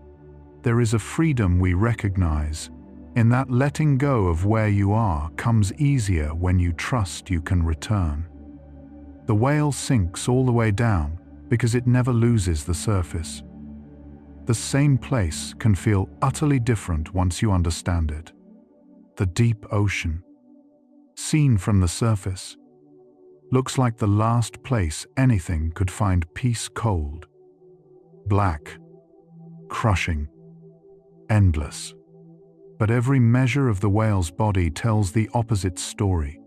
there is a freedom we recognize in that letting go of where you are comes easier when you trust you can return. The whale sinks all the way down because it never loses the surface. The same place can feel utterly different once you understand it. The deep ocean, seen from the surface, looks like the last place anything could find peace. Cold, black, crushing, endless. But every measure of the whale's body tells the opposite story.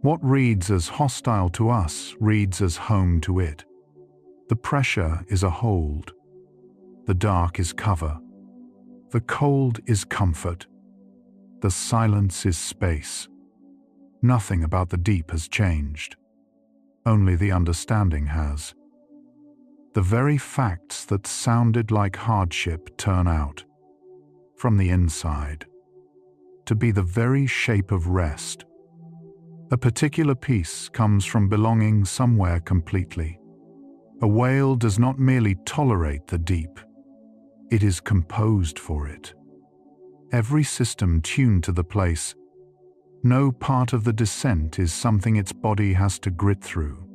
What reads as hostile to us reads as home to it. The pressure is a hold. The dark is cover. The cold is comfort. The silence is space. Nothing about the deep has changed. Only the understanding has. The very facts that sounded like hardship turn out, from the inside, to be the very shape of rest. A particular peace comes from belonging somewhere completely. A whale does not merely tolerate the deep. It is composed for it. Every system tuned to the place. No part of the descent is something its body has to grit through.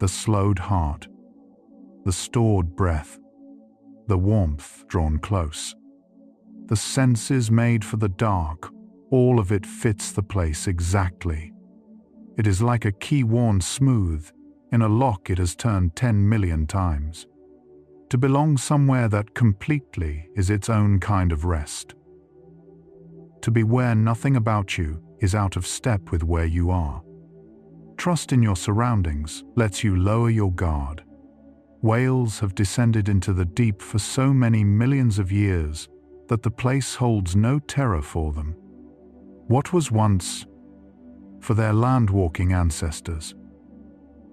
The slowed heart, the stored breath, the warmth drawn close. The senses made for the dark, all of it fits the place exactly. It is like a key worn smooth in a lock it has turned 10 million times. To belong somewhere that completely is its own kind of rest. To be where nothing about you is out of step with where you are. Trust in your surroundings lets you lower your guard. Whales have descended into the deep for so many millions of years that the place holds no terror for them. What was once, for their land-walking ancestors,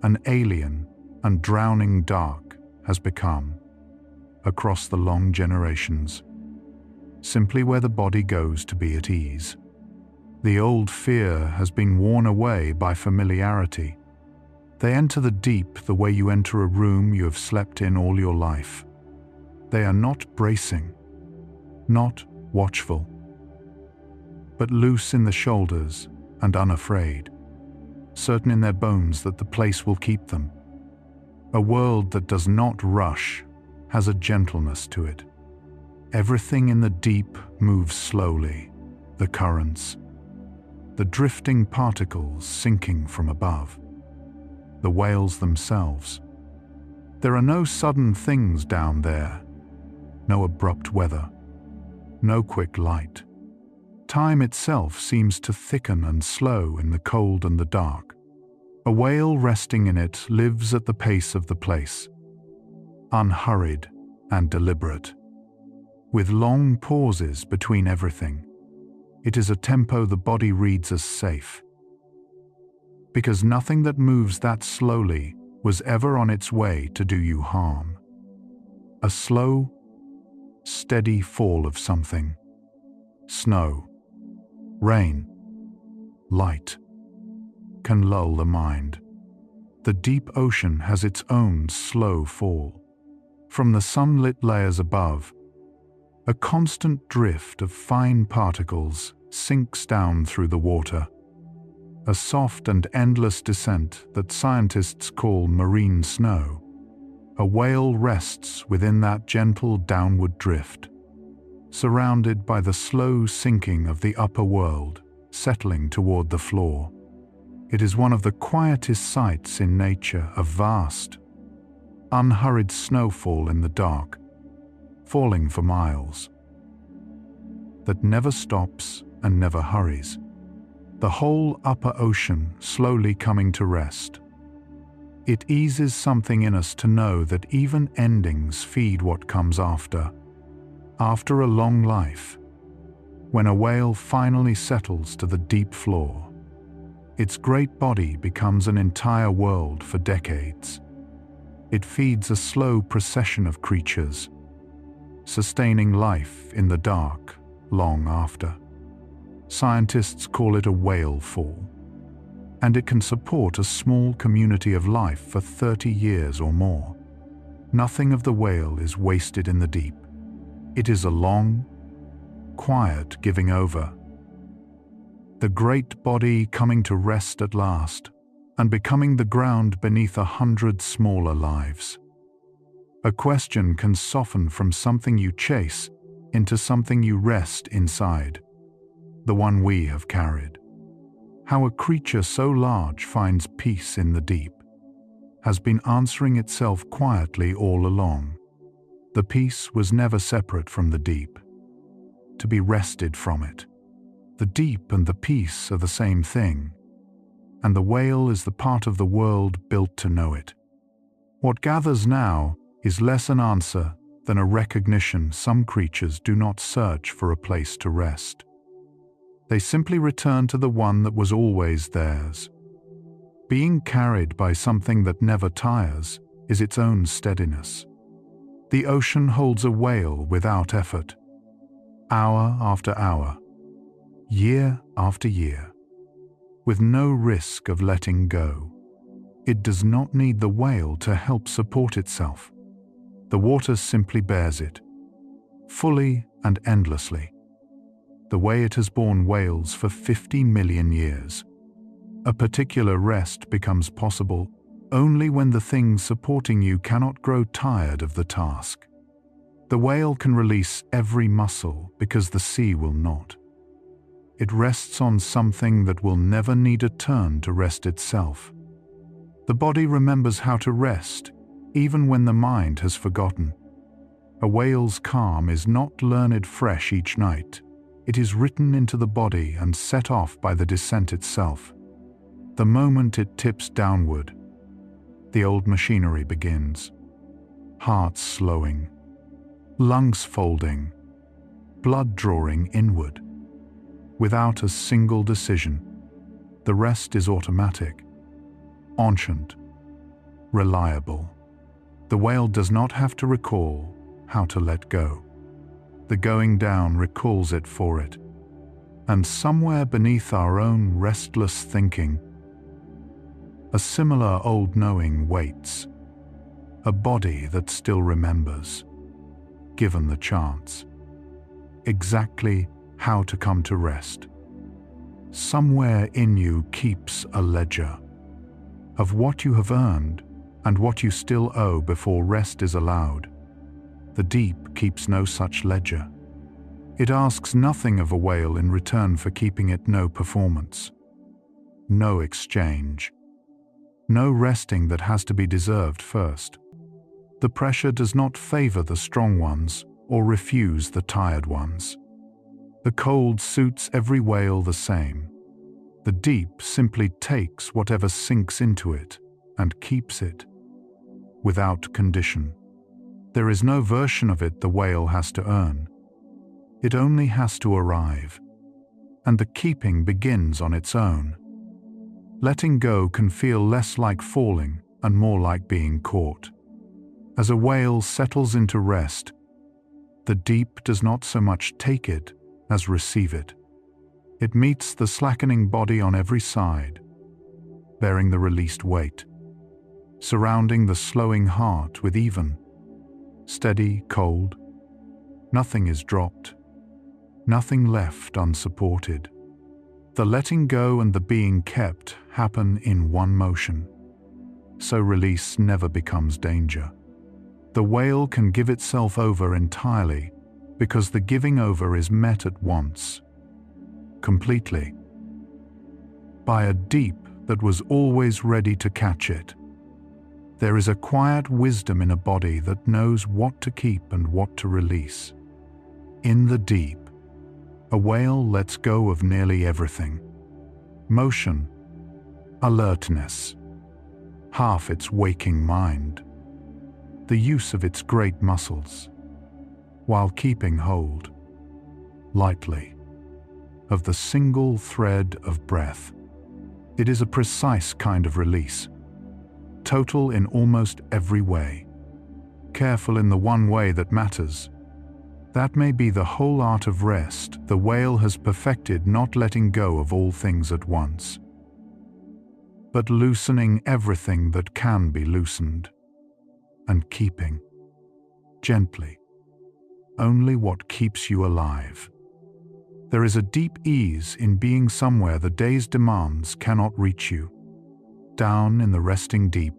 an alien and drowning dark has become, across the long generations, simply where the body goes to be at ease. The old fear has been worn away by familiarity. They enter the deep the way you enter a room you have slept in all your life. They are not bracing, not watchful, but loose in the shoulders and unafraid, certain in their bones that the place will keep them. A world that does not rush has a gentleness to it. Everything in the deep moves slowly, the currents, the drifting particles sinking from above, the whales themselves. There are no sudden things down there, no abrupt weather, no quick light. Time itself seems to thicken and slow in the cold and the dark. A whale resting in it lives at the pace of the place, unhurried and deliberate, with long pauses between everything. It is a tempo the body reads as safe, because nothing that moves that slowly was ever on its way to do you harm. A slow, steady fall of something. Snow, rain, light, can lull the mind. The deep ocean has its own slow fall. From the sunlit layers above, a constant drift of fine particles sinks down through the water, a soft and endless descent that scientists call marine snow. A whale rests within that gentle downward drift, surrounded by the slow sinking of the upper world, settling toward the floor. It is one of the quietest sights in nature, a vast, unhurried snowfall in the dark, falling for miles, that never stops and never hurries. The whole upper ocean slowly coming to rest. It eases something in us to know that even endings feed what comes after. After a long life, when a whale finally settles to the deep floor, its great body becomes an entire world for decades. It feeds a slow procession of creatures, sustaining life in the dark long after. Scientists call it a whale fall, and it can support a small community of life for 30 years or more. Nothing of the whale is wasted in the deep. It is a long, quiet giving over. The great body coming to rest at last, and becoming the ground beneath 100 smaller lives. A question can soften from something you chase into something you rest inside, the one we have carried. How a creature so large finds peace in the deep has been answering itself quietly all along. The peace was never separate from the deep, to be wrested from it. The deep and the peace are the same thing, and the whale is the part of the world built to know it. What gathers now is less an answer than a recognition some creatures do not search for a place to rest. They simply return to the one that was always theirs. Being carried by something that never tires is its own steadiness. The ocean holds a whale without effort, hour after hour, year after year, with no risk of letting go. It does not need the whale to help support itself. The water simply bears it, fully and endlessly, the way it has borne whales for 50 million years. A particular rest becomes possible only when the thing supporting you cannot grow tired of the task. The whale can release every muscle because the sea will not. It rests on something that will never need a turn to rest itself. The body remembers how to rest, even when the mind has forgotten. A whale's calm is not learned fresh each night. It is written into the body and set off by the descent itself. The moment it tips downward, the old machinery begins. Heart slowing, lungs folding, blood drawing inward. Without a single decision, the rest is automatic, ancient, reliable. The whale does not have to recall how to let go. The going down recalls it for it. And somewhere beneath our own restless thinking, a similar old knowing waits, a body that still remembers, given the chance, exactly how to come to rest. Somewhere in you keeps a ledger of what you have earned and what you still owe before rest is allowed. The deep keeps no such ledger. It asks nothing of a whale in return for keeping it no performance. No exchange. No resting that has to be deserved first. The pressure does not favor the strong ones or refuse the tired ones. The cold suits every whale the same. The deep simply takes whatever sinks into it and keeps it, without condition. There is no version of it the whale has to earn. It only has to arrive, and the keeping begins on its own. Letting go can feel less like falling and more like being caught. As a whale settles into rest, the deep does not so much take it as receive it. It meets the slackening body on every side, bearing the released weight, surrounding the slowing heart with even, steady, cold. Nothing is dropped, nothing left unsupported. The letting go and the being kept happen in one motion, so release never becomes danger. The whale can give itself over entirely because the giving over is met at once, completely, by a deep that was always ready to catch it. There is a quiet wisdom in a body that knows what to keep and what to release. In the deep, a whale lets go of nearly everything. Motion, alertness, half its waking mind, the use of its great muscles, while keeping hold, lightly, of the single thread of breath. It is a precise kind of release, total in almost every way, careful in the one way that matters. That may be the whole art of rest. The whale has perfected not letting go of all things at once, but loosening everything that can be loosened, and keeping, gently, only what keeps you alive. There is a deep ease in being somewhere the day's demands cannot reach you. Down in the resting deep,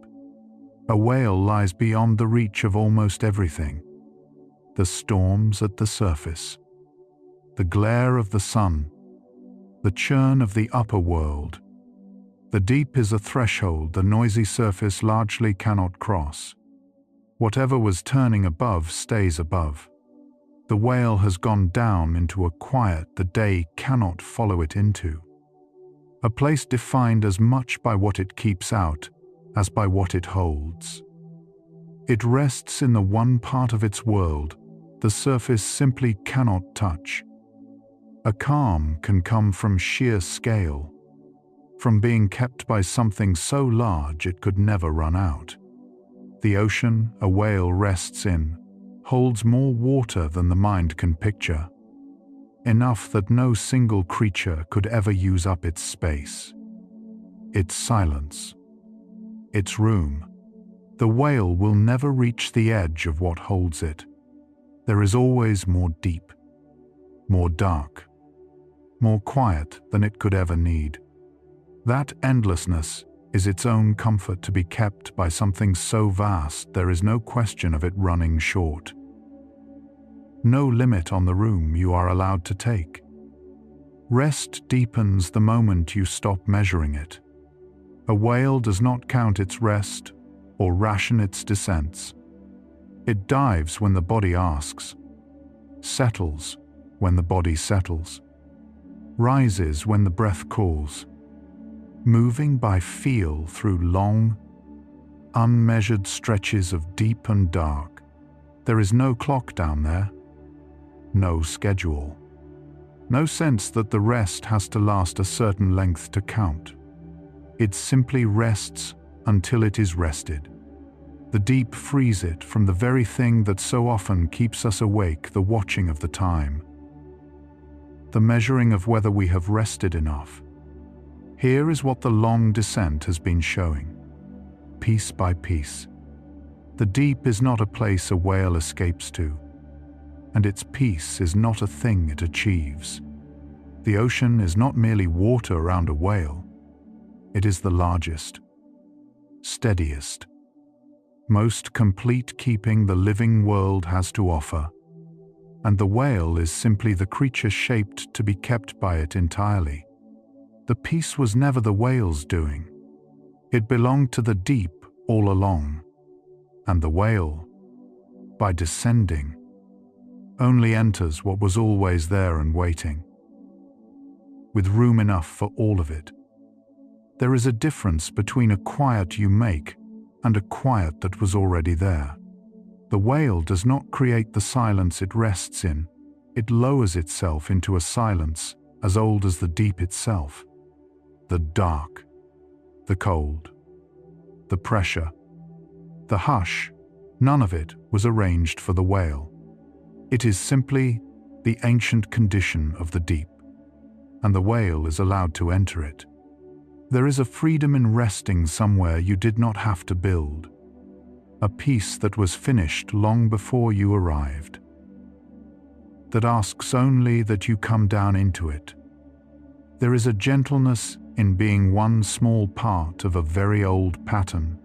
a whale lies beyond the reach of almost everything. The storms at the surface, the glare of the sun, the churn of the upper world. The deep is a threshold the noisy surface largely cannot cross. Whatever was turning above stays above. The whale has gone down into a quiet the day cannot follow it into. A place defined as much by what it keeps out as by what it holds. It rests in the one part of its world the surface simply cannot touch. A calm can come from sheer scale, from being kept by something so large it could never run out. The ocean a whale rests in holds more water than the mind can picture, enough that no single creature could ever use up its space, its silence, its room. The whale will never reach the edge of what holds it. There is always more deep, more dark, more quiet than it could ever need. That endlessness is its own comfort to be kept by something so vast there is no question of it running short. No limit on the room you are allowed to take. Rest deepens the moment you stop measuring it. A whale does not count its rest or ration its descents. It dives when the body asks, settles when the body settles, rises when the breath calls, moving by feel through long, unmeasured stretches of deep and dark. There is no clock down there, no schedule, no sense that the rest has to last a certain length to count. It simply rests until it is rested. The deep frees it from the very thing that so often keeps us awake, the watching of the time, the measuring of whether we have rested enough. Here is what the long descent has been showing, piece by piece. The deep is not a place a whale escapes to, and its peace is not a thing it achieves. The ocean is not merely water around a whale. It is the largest, steadiest, most complete keeping the living world has to offer, and the whale is simply the creature shaped to be kept by it entirely. The peace was never the whale's doing. It belonged to the deep all along, and the whale, by descending, only enters what was always there and waiting, with room enough for all of it. There is a difference between a quiet you make and a quiet that was already there. The whale does not create the silence it rests in. It lowers itself into a silence as old as the deep itself. The dark, the cold, the pressure, the hush, none of it was arranged for the whale. It is simply the ancient condition of the deep, and the whale is allowed to enter it. There is a freedom in resting somewhere you did not have to build, a peace that was finished long before you arrived, that asks only that you come down into it. There is a gentleness in being one small part of a very old pattern.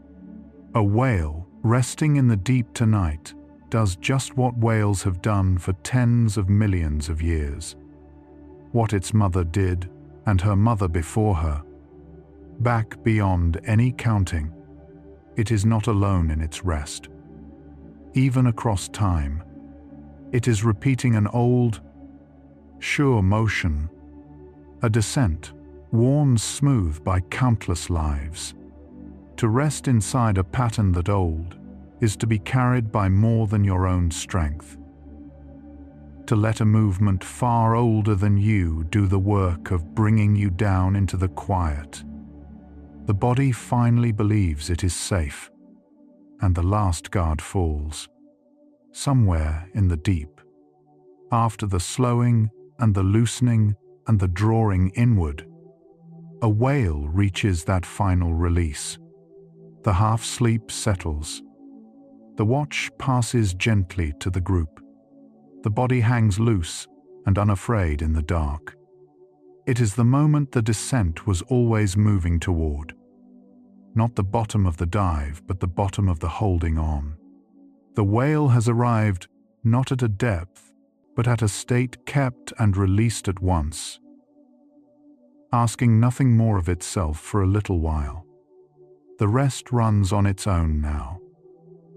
A whale resting in the deep tonight does just what whales have done for tens of millions of years, what its mother did and her mother before her. Back beyond any counting, it is not alone in its rest. Even across time, it is repeating an old, sure motion, a descent worn smooth by countless lives. To rest inside a pattern that old is to be carried by more than your own strength. To let a movement far older than you do the work of bringing you down into the quiet. The body finally believes it is safe, and the last guard falls, somewhere in the deep. After the slowing and the loosening and the drawing inward, a whale reaches that final release. The half-sleep settles. The watch passes gently to the group. The body hangs loose and unafraid in the dark. It is the moment the descent was always moving toward. Not the bottom of the dive, but the bottom of the holding on. The whale has arrived not at a depth, but at a state kept and released at once, asking nothing more of itself for a little while. The rest runs on its own now.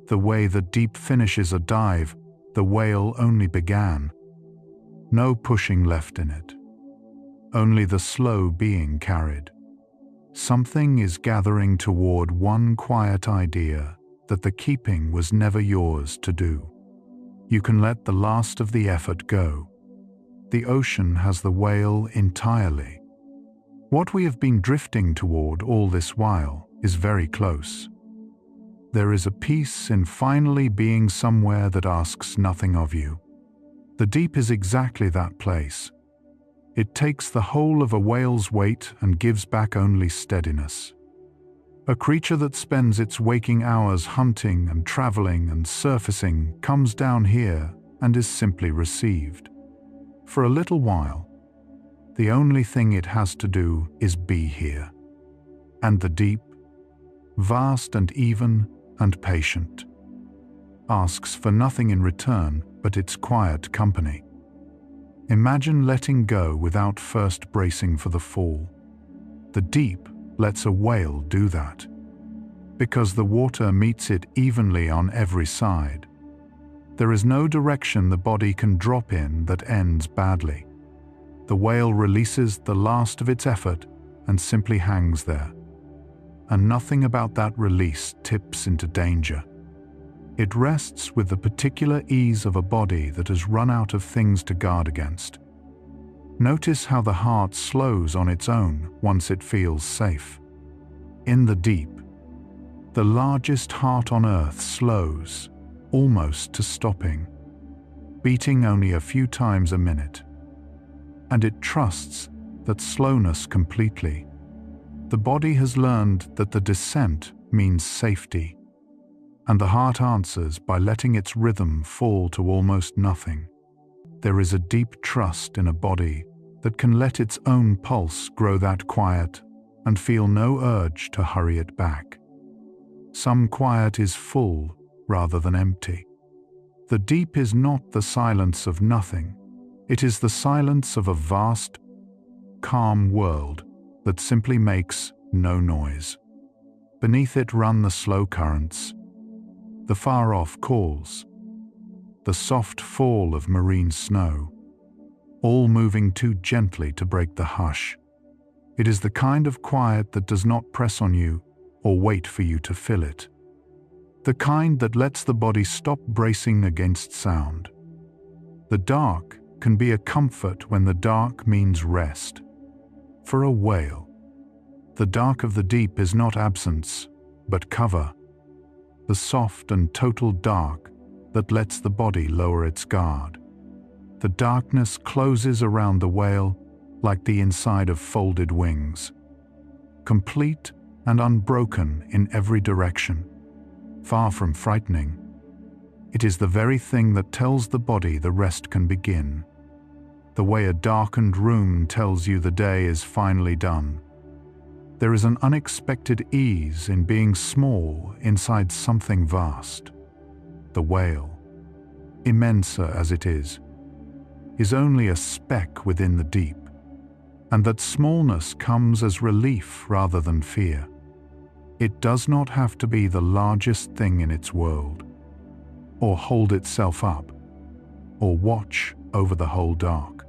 The way the deep finishes a dive, the whale only began. No pushing left in it. Only the slow being carried. Something is gathering toward one quiet idea that the keeping was never yours to do. You can let the last of the effort go. The ocean has the whale entirely. What we have been drifting toward all this while is very close. There is a peace in finally being somewhere that asks nothing of you. The deep is exactly that place. It takes the whole of a whale's weight and gives back only steadiness. A creature that spends its waking hours hunting and traveling and surfacing comes down here and is simply received. For a little while, the only thing it has to do is be here. And the deep, vast and even and patient, asks for nothing in return but its quiet company. Imagine letting go without first bracing for the fall. The deep lets a whale do that, because the water meets it evenly on every side. There is no direction the body can drop in that ends badly. The whale releases the last of its effort and simply hangs there. And nothing about that release tips into danger. It rests with the particular ease of a body that has run out of things to guard against. Notice how the heart slows on its own once it feels safe. In the deep, the largest heart on earth slows, almost to stopping, beating only a few times a minute. And it trusts that slowness completely. The body has learned that the descent means safety, and the heart answers by letting its rhythm fall to almost nothing. There is a deep trust in a body that can let its own pulse grow that quiet and feel no urge to hurry it back. Some quiet is full rather than empty. The deep is not the silence of nothing. It is the silence of a vast, calm world that simply makes no noise. Beneath it run the slow currents, the far-off calls, the soft fall of marine snow, all moving too gently to break the hush. It is the kind of quiet that does not press on you or wait for you to fill it. The kind that lets the body stop bracing against sound. The dark can be a comfort when the dark means rest. For a whale, the dark of the deep is not absence, but cover. The soft and total dark that lets the body lower its guard. The darkness closes around the whale like the inside of folded wings, complete and unbroken in every direction. Far from frightening, it is the very thing that tells the body the rest can begin. The way a darkened room tells you the day is finally done. There is an unexpected ease in being small inside something vast. The whale, immense as it is only a speck within the deep, and that smallness comes as relief rather than fear. It does not have to be the largest thing in its world, or hold itself up, or watch over the whole dark.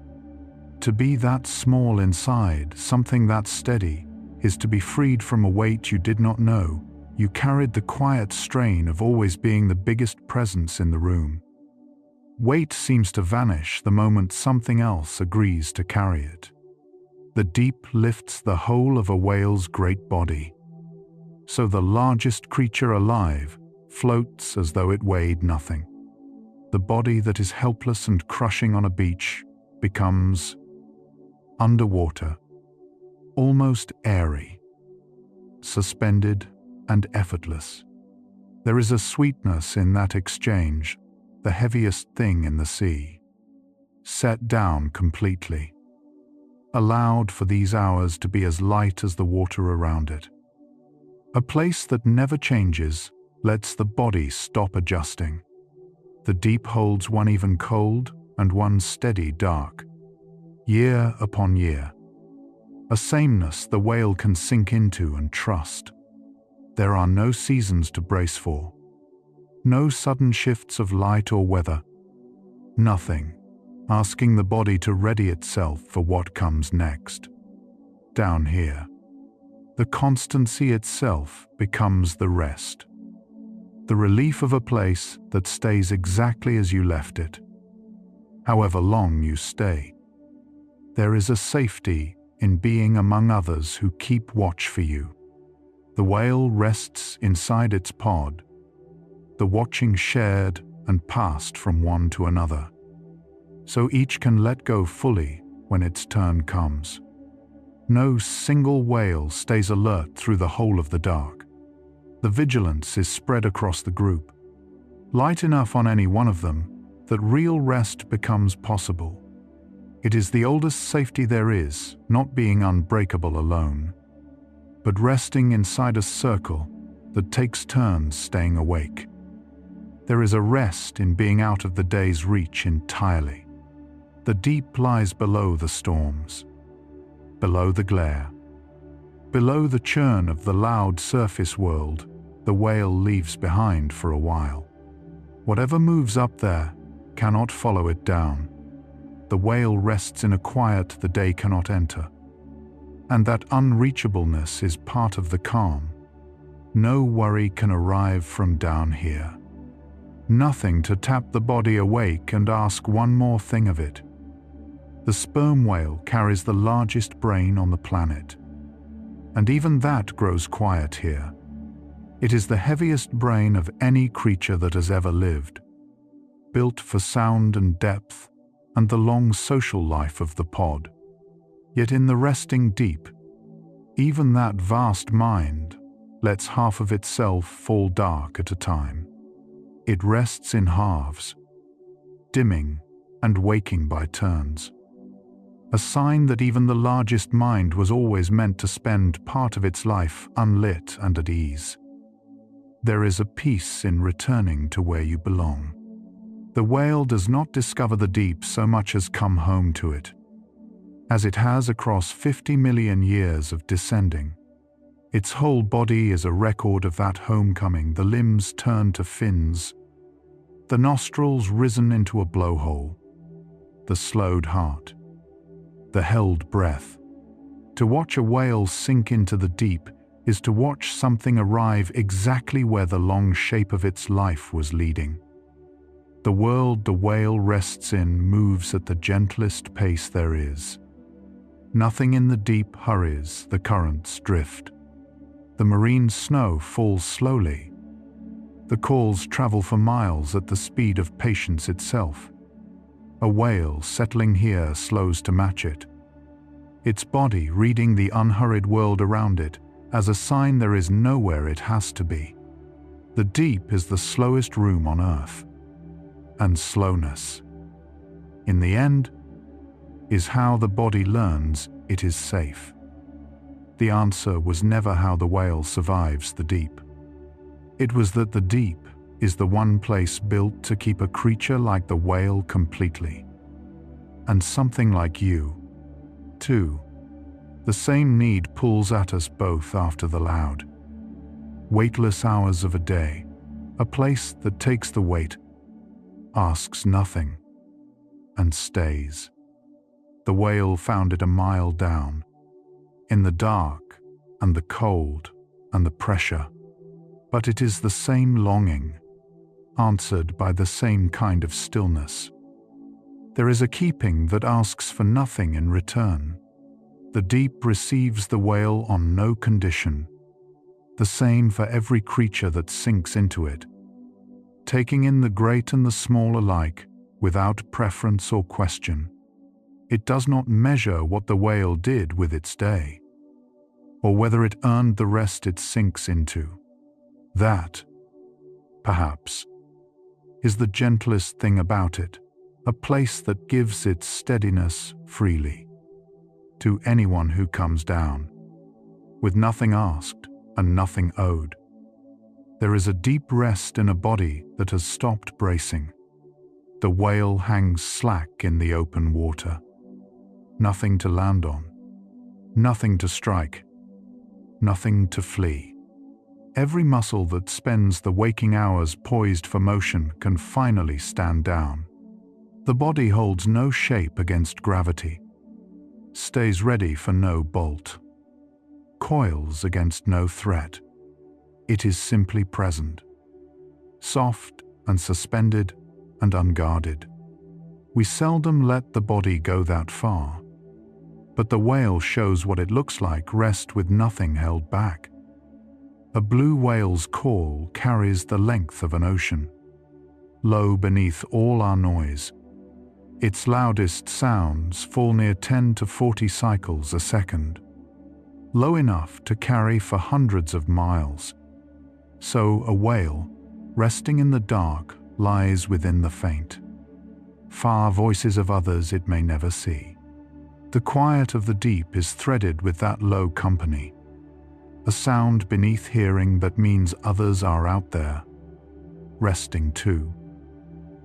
To be that small inside, something that steady, is to be freed from a weight you did not know. You carried the quiet strain of always being the biggest presence in the room. Weight seems to vanish the moment something else agrees to carry it. The deep lifts the whole of a whale's great body. So the largest creature alive floats as though it weighed nothing. The body that is helpless and crushing on a beach becomes underwater, almost airy, suspended and effortless. There is a sweetness in that exchange, the heaviest thing in the sea, set down completely, allowed for these hours to be as light as the water around it. A place that never changes lets the body stop adjusting. The deep holds one even cold and one steady dark, year upon year. A sameness the whale can sink into and trust. There are no seasons to brace for, no sudden shifts of light or weather, nothing asking the body to ready itself for what comes next. Down here, the constancy itself becomes the rest, the relief of a place that stays exactly as you left it, however long you stay. There is a safety in being among others who keep watch for you. The whale rests inside its pod, the watching shared and passed from one to another, so each can let go fully when its turn comes. No single whale stays alert through the whole of the dark. The vigilance is spread across the group, light enough on any one of them that real rest becomes possible. It is the oldest safety there is, not being unbreakable alone, but resting inside a circle that takes turns staying awake. There is a rest in being out of the day's reach entirely. The deep lies below the storms, below the glare, below the churn of the loud surface world the whale leaves behind for a while. Whatever moves up there cannot follow it down. The whale rests in a quiet the day cannot enter, and that unreachableness is part of the calm. No worry can arrive from down here. Nothing to tap the body awake and ask one more thing of it. The sperm whale carries the largest brain on the planet, and even that grows quiet here. It is the heaviest brain of any creature that has ever lived, built for sound and depth and the long social life of the pod. Yet in the resting deep, even that vast mind lets half of itself fall dark at a time. It rests in halves, dimming and waking by turns. A sign that even the largest mind was always meant to spend part of its life unlit and at ease. There is a peace in returning to where you belong. The whale does not discover the deep so much as come home to it, as it has across 50 million years of descending. Its whole body is a record of that homecoming, the limbs turned to fins, the nostrils risen into a blowhole, the slowed heart, the held breath. To watch a whale sink into the deep is to watch something arrive exactly where the long shape of its life was leading. The world the whale rests in moves at the gentlest pace there is. Nothing in the deep hurries, the currents drift. The marine snow falls slowly. The calls travel for miles at the speed of patience itself. A whale settling here slows to match it, its body reading the unhurried world around it as a sign there is nowhere it has to be. The deep is the slowest room on earth. And slowness, in the end, is how the body learns it is safe. The answer was never how the whale survives the deep. It was that the deep is the one place built to keep a creature like the whale completely. And something like you, too. The same need pulls at us both after the loud, weightless hours of a day, a place that takes the weight, asks nothing, and stays. The whale found it a mile down, in the dark and the cold and the pressure, but it is the same longing, answered by the same kind of stillness. There is a keeping that asks for nothing in return. The deep receives the whale on no condition, the same for every creature that sinks into it, taking in the great and the small alike, without preference or question. It does not measure what the whale did with its day, or whether it earned the rest it sinks into. That, perhaps, is the gentlest thing about it, a place that gives its steadiness freely, to anyone who comes down, with nothing asked and nothing owed. There is a deep rest in a body that has stopped bracing. The whale hangs slack in the open water. Nothing to land on, nothing to strike, nothing to flee. Every muscle that spends the waking hours poised for motion can finally stand down. The body holds no shape against gravity, stays ready for no bolt, coils against no threat. It is simply present, soft and suspended and unguarded. We seldom let the body go that far, but the whale shows what it looks like, rest with nothing held back. A blue whale's call carries the length of an ocean, low beneath all our noise. Its loudest sounds fall near 10 to 40 cycles a second, low enough to carry for hundreds of miles. So a whale, resting in the dark, lies within the faint, far voices of others it may never see. The quiet of the deep is threaded with that low company, a sound beneath hearing that means others are out there, resting too.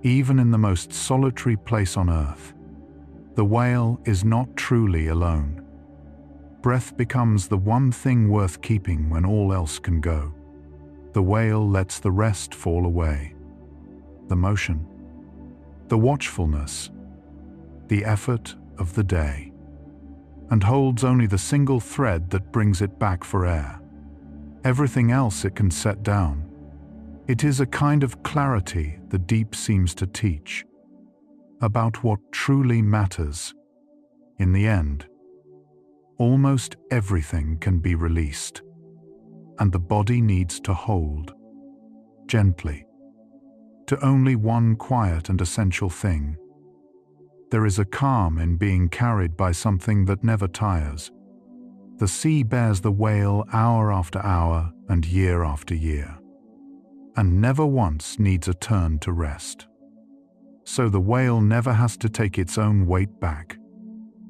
Even in the most solitary place on earth, the whale is not truly alone. Breath becomes the one thing worth keeping when all else can go. The whale lets the rest fall away. The motion, the watchfulness, the effort of the day, and holds only the single thread that brings it back for air. Everything else it can set down. It is a kind of clarity the deep seems to teach, about what truly matters. In the end, almost everything can be released, and the body needs to hold, gently, to only one quiet and essential thing. There is a calm in being carried by something that never tires. The sea bears the whale hour after hour and year after year, and never once needs a turn to rest. So the whale never has to take its own weight back.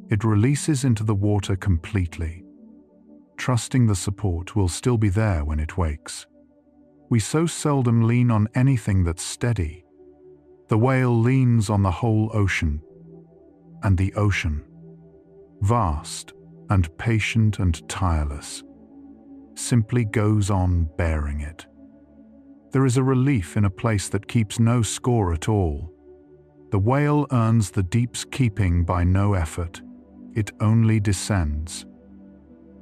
It releases into the water completely, trusting the support will still be there when it wakes. We so seldom lean on anything that's steady. The whale leans on the whole ocean, and the ocean, vast and patient and tireless, simply goes on bearing it. There is a relief in a place that keeps no score at all. The whale earns the deep's keeping by no effort. It only descends.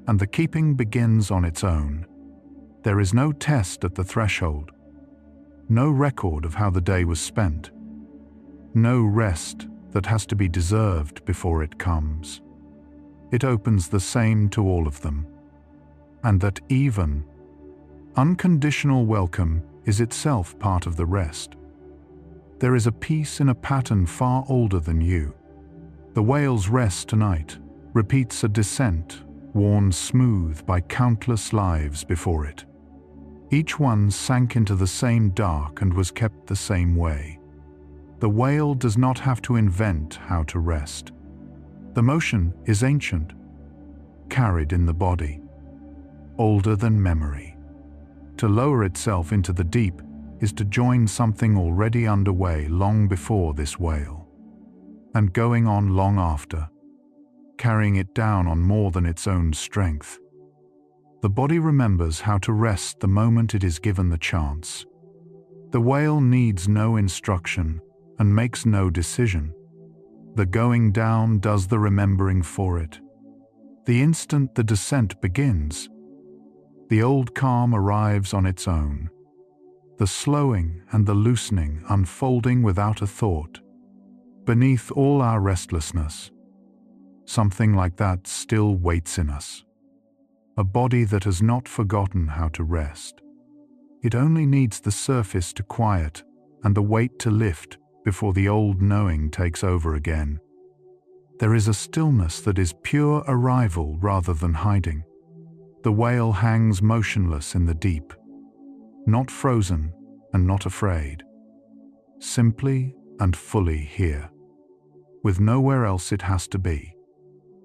And the keeping begins on its own. There is no test at the threshold, no record of how the day was spent, no rest that has to be deserved before it comes. It opens the same to all of them, and that even unconditional welcome is itself part of the rest. There is a peace in a pattern far older than you. The whale's rest tonight repeats a descent worn smooth by countless lives before it. Each one sank into the same dark and was kept the same way. The whale does not have to invent how to rest. The motion is ancient, carried in the body, older than memory. To lower itself into the deep is to join something already underway long before this whale, and going on long after, carrying it down on more than its own strength. The body remembers how to rest the moment it is given the chance. The whale needs no instruction and makes no decision. The going down does the remembering for it. The instant the descent begins, the old calm arrives on its own. The slowing and the loosening unfolding without a thought. Beneath all our restlessness, something like that still waits in us. A body that has not forgotten how to rest. It only needs the surface to quiet and the weight to lift before the old knowing takes over again. There is a stillness that is pure arrival rather than hiding. The whale hangs motionless in the deep, not frozen and not afraid, simply and fully here, with nowhere else it has to be.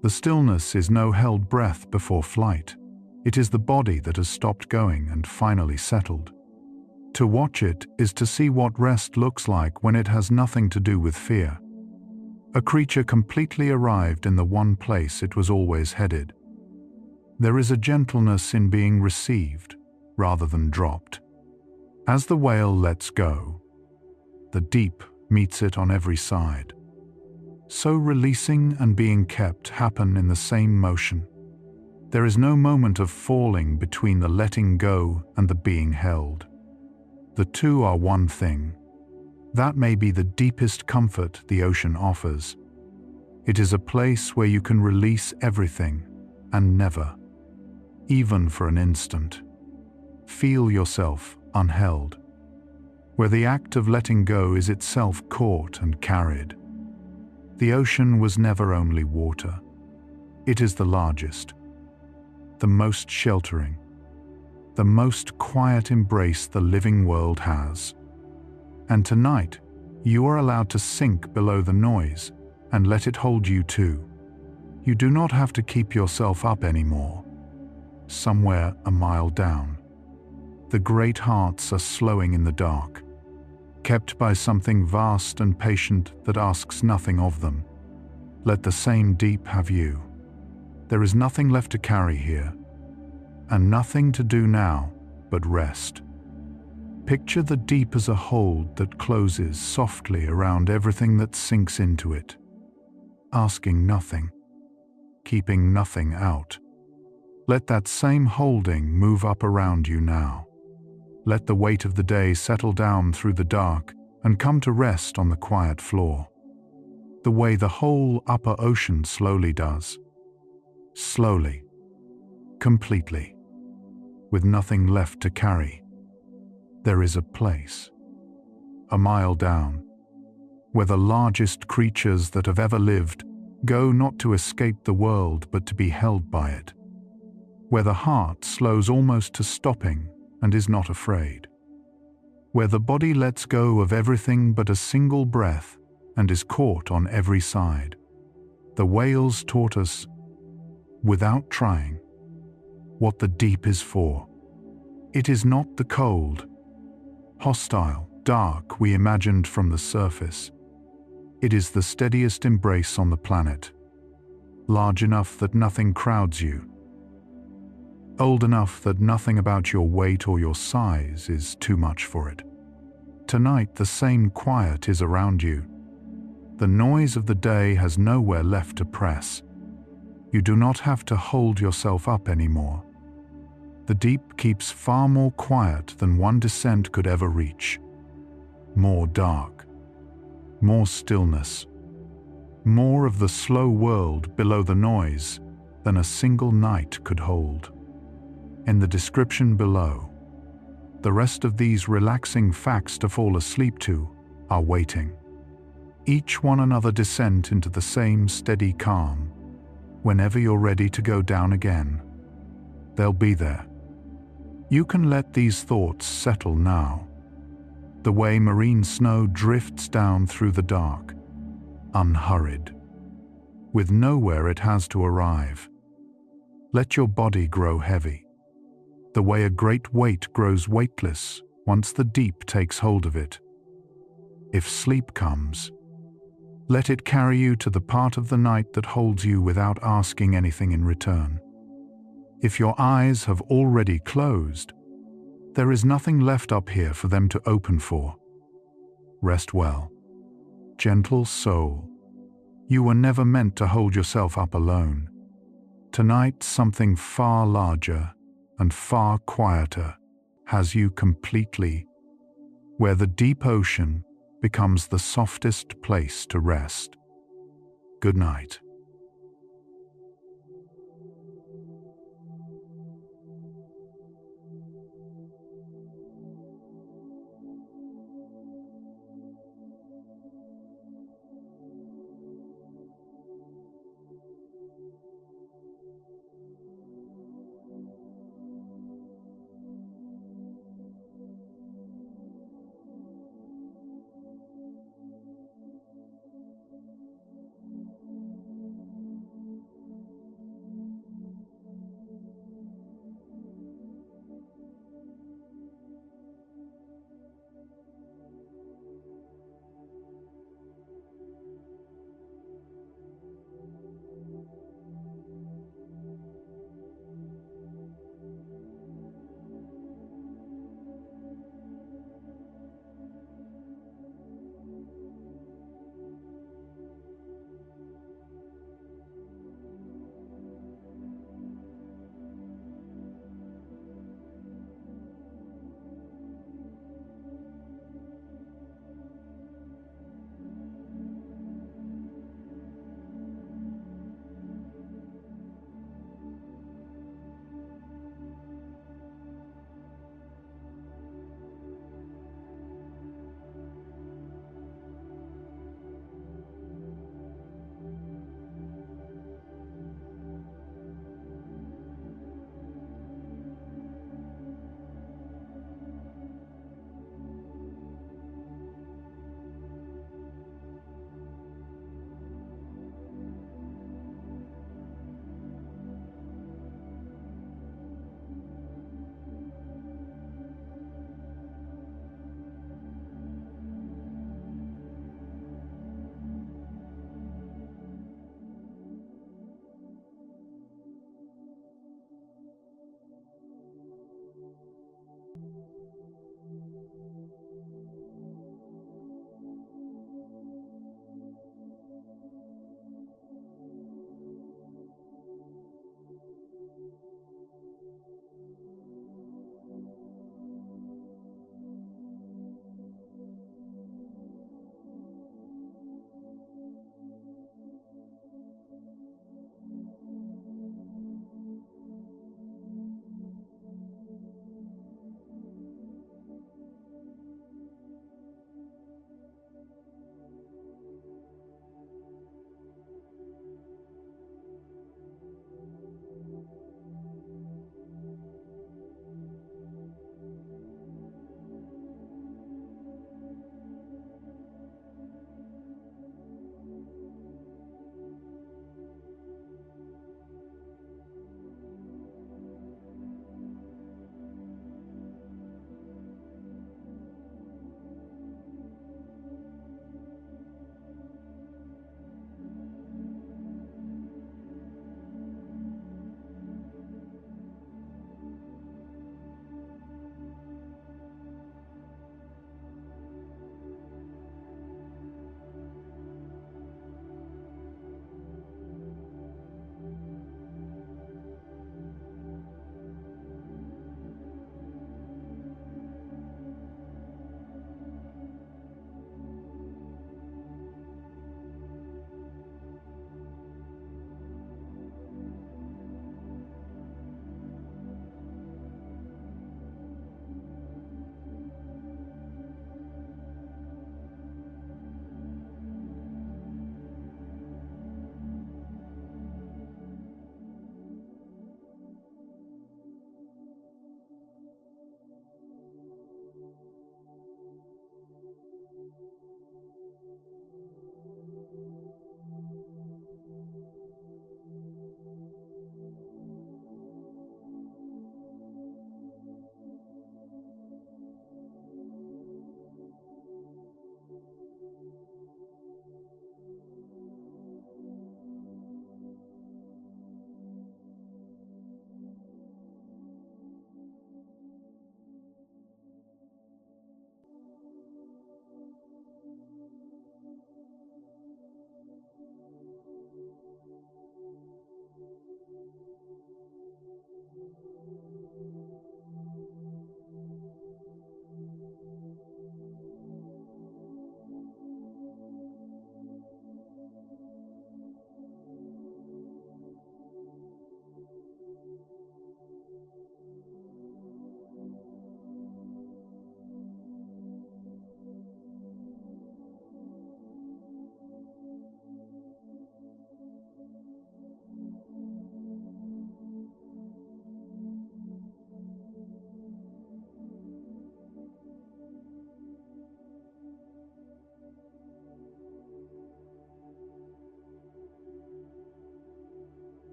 The stillness is no held breath before flight. It is the body that has stopped going and finally settled. To watch it is to see what rest looks like when it has nothing to do with fear. A creature completely arrived in the one place it was always headed. There is a gentleness in being received rather than dropped. As the whale lets go, the deep meets it on every side. So releasing and being kept happen in the same motion. There is no moment of falling between the letting go and the being held. The two are one thing. That may be the deepest comfort the ocean offers. It is a place where you can release everything and never, even for an instant, feel yourself unheld, where the act of letting go is itself caught and carried. The ocean was never only water. It is the largest, the most sheltering, the most quiet embrace the living world has. And tonight, you are allowed to sink below the noise and let it hold you too. You do not have to keep yourself up anymore. Somewhere a mile down, the great hearts are slowing in the dark, kept by something vast and patient that asks nothing of them. Let the same deep have you. There is nothing left to carry here, and nothing to do now but rest. Picture the deep as a hold that closes softly around everything that sinks into it, asking nothing, keeping nothing out. Let that same holding move up around you now. Let the weight of the day settle down through the dark and come to rest on the quiet floor, the way the whole upper ocean slowly does. Slowly, completely, with nothing left to carry. There is a place, a mile down, where the largest creatures that have ever lived go not to escape the world but to be held by it, where the heart slows almost to stopping and is not afraid, where the body lets go of everything but a single breath and is caught on every side. The whales taught us, without trying, what the deep is for. It is not the cold, hostile, dark we imagined from the surface. It is the steadiest embrace on the planet, large enough that nothing crowds you, old enough that nothing about your weight or your size is too much for it. Tonight the same quiet is around you. The noise of the day has nowhere left to press. You do not have to hold yourself up anymore. The deep keeps far more quiet than one descent could ever reach. More dark, more stillness, more of the slow world below the noise than a single night could hold. In the description below, the rest of these relaxing facts to fall asleep to are waiting. Each one another descent into the same steady calm. Whenever you're ready to go down again, they'll be there. You can let these thoughts settle now. The way marine snow drifts down through the dark, unhurried, with nowhere it has to arrive. Let your body grow heavy, the way a great weight grows weightless once the deep takes hold of it. If sleep comes, let it carry you to the part of the night that holds you without asking anything in return. If your eyes have already closed, there is nothing left up here for them to open for. Rest well. Gentle soul, you were never meant to hold yourself up alone. Tonight something far larger and far quieter has you completely, where the deep ocean becomes the softest place to rest. Good night.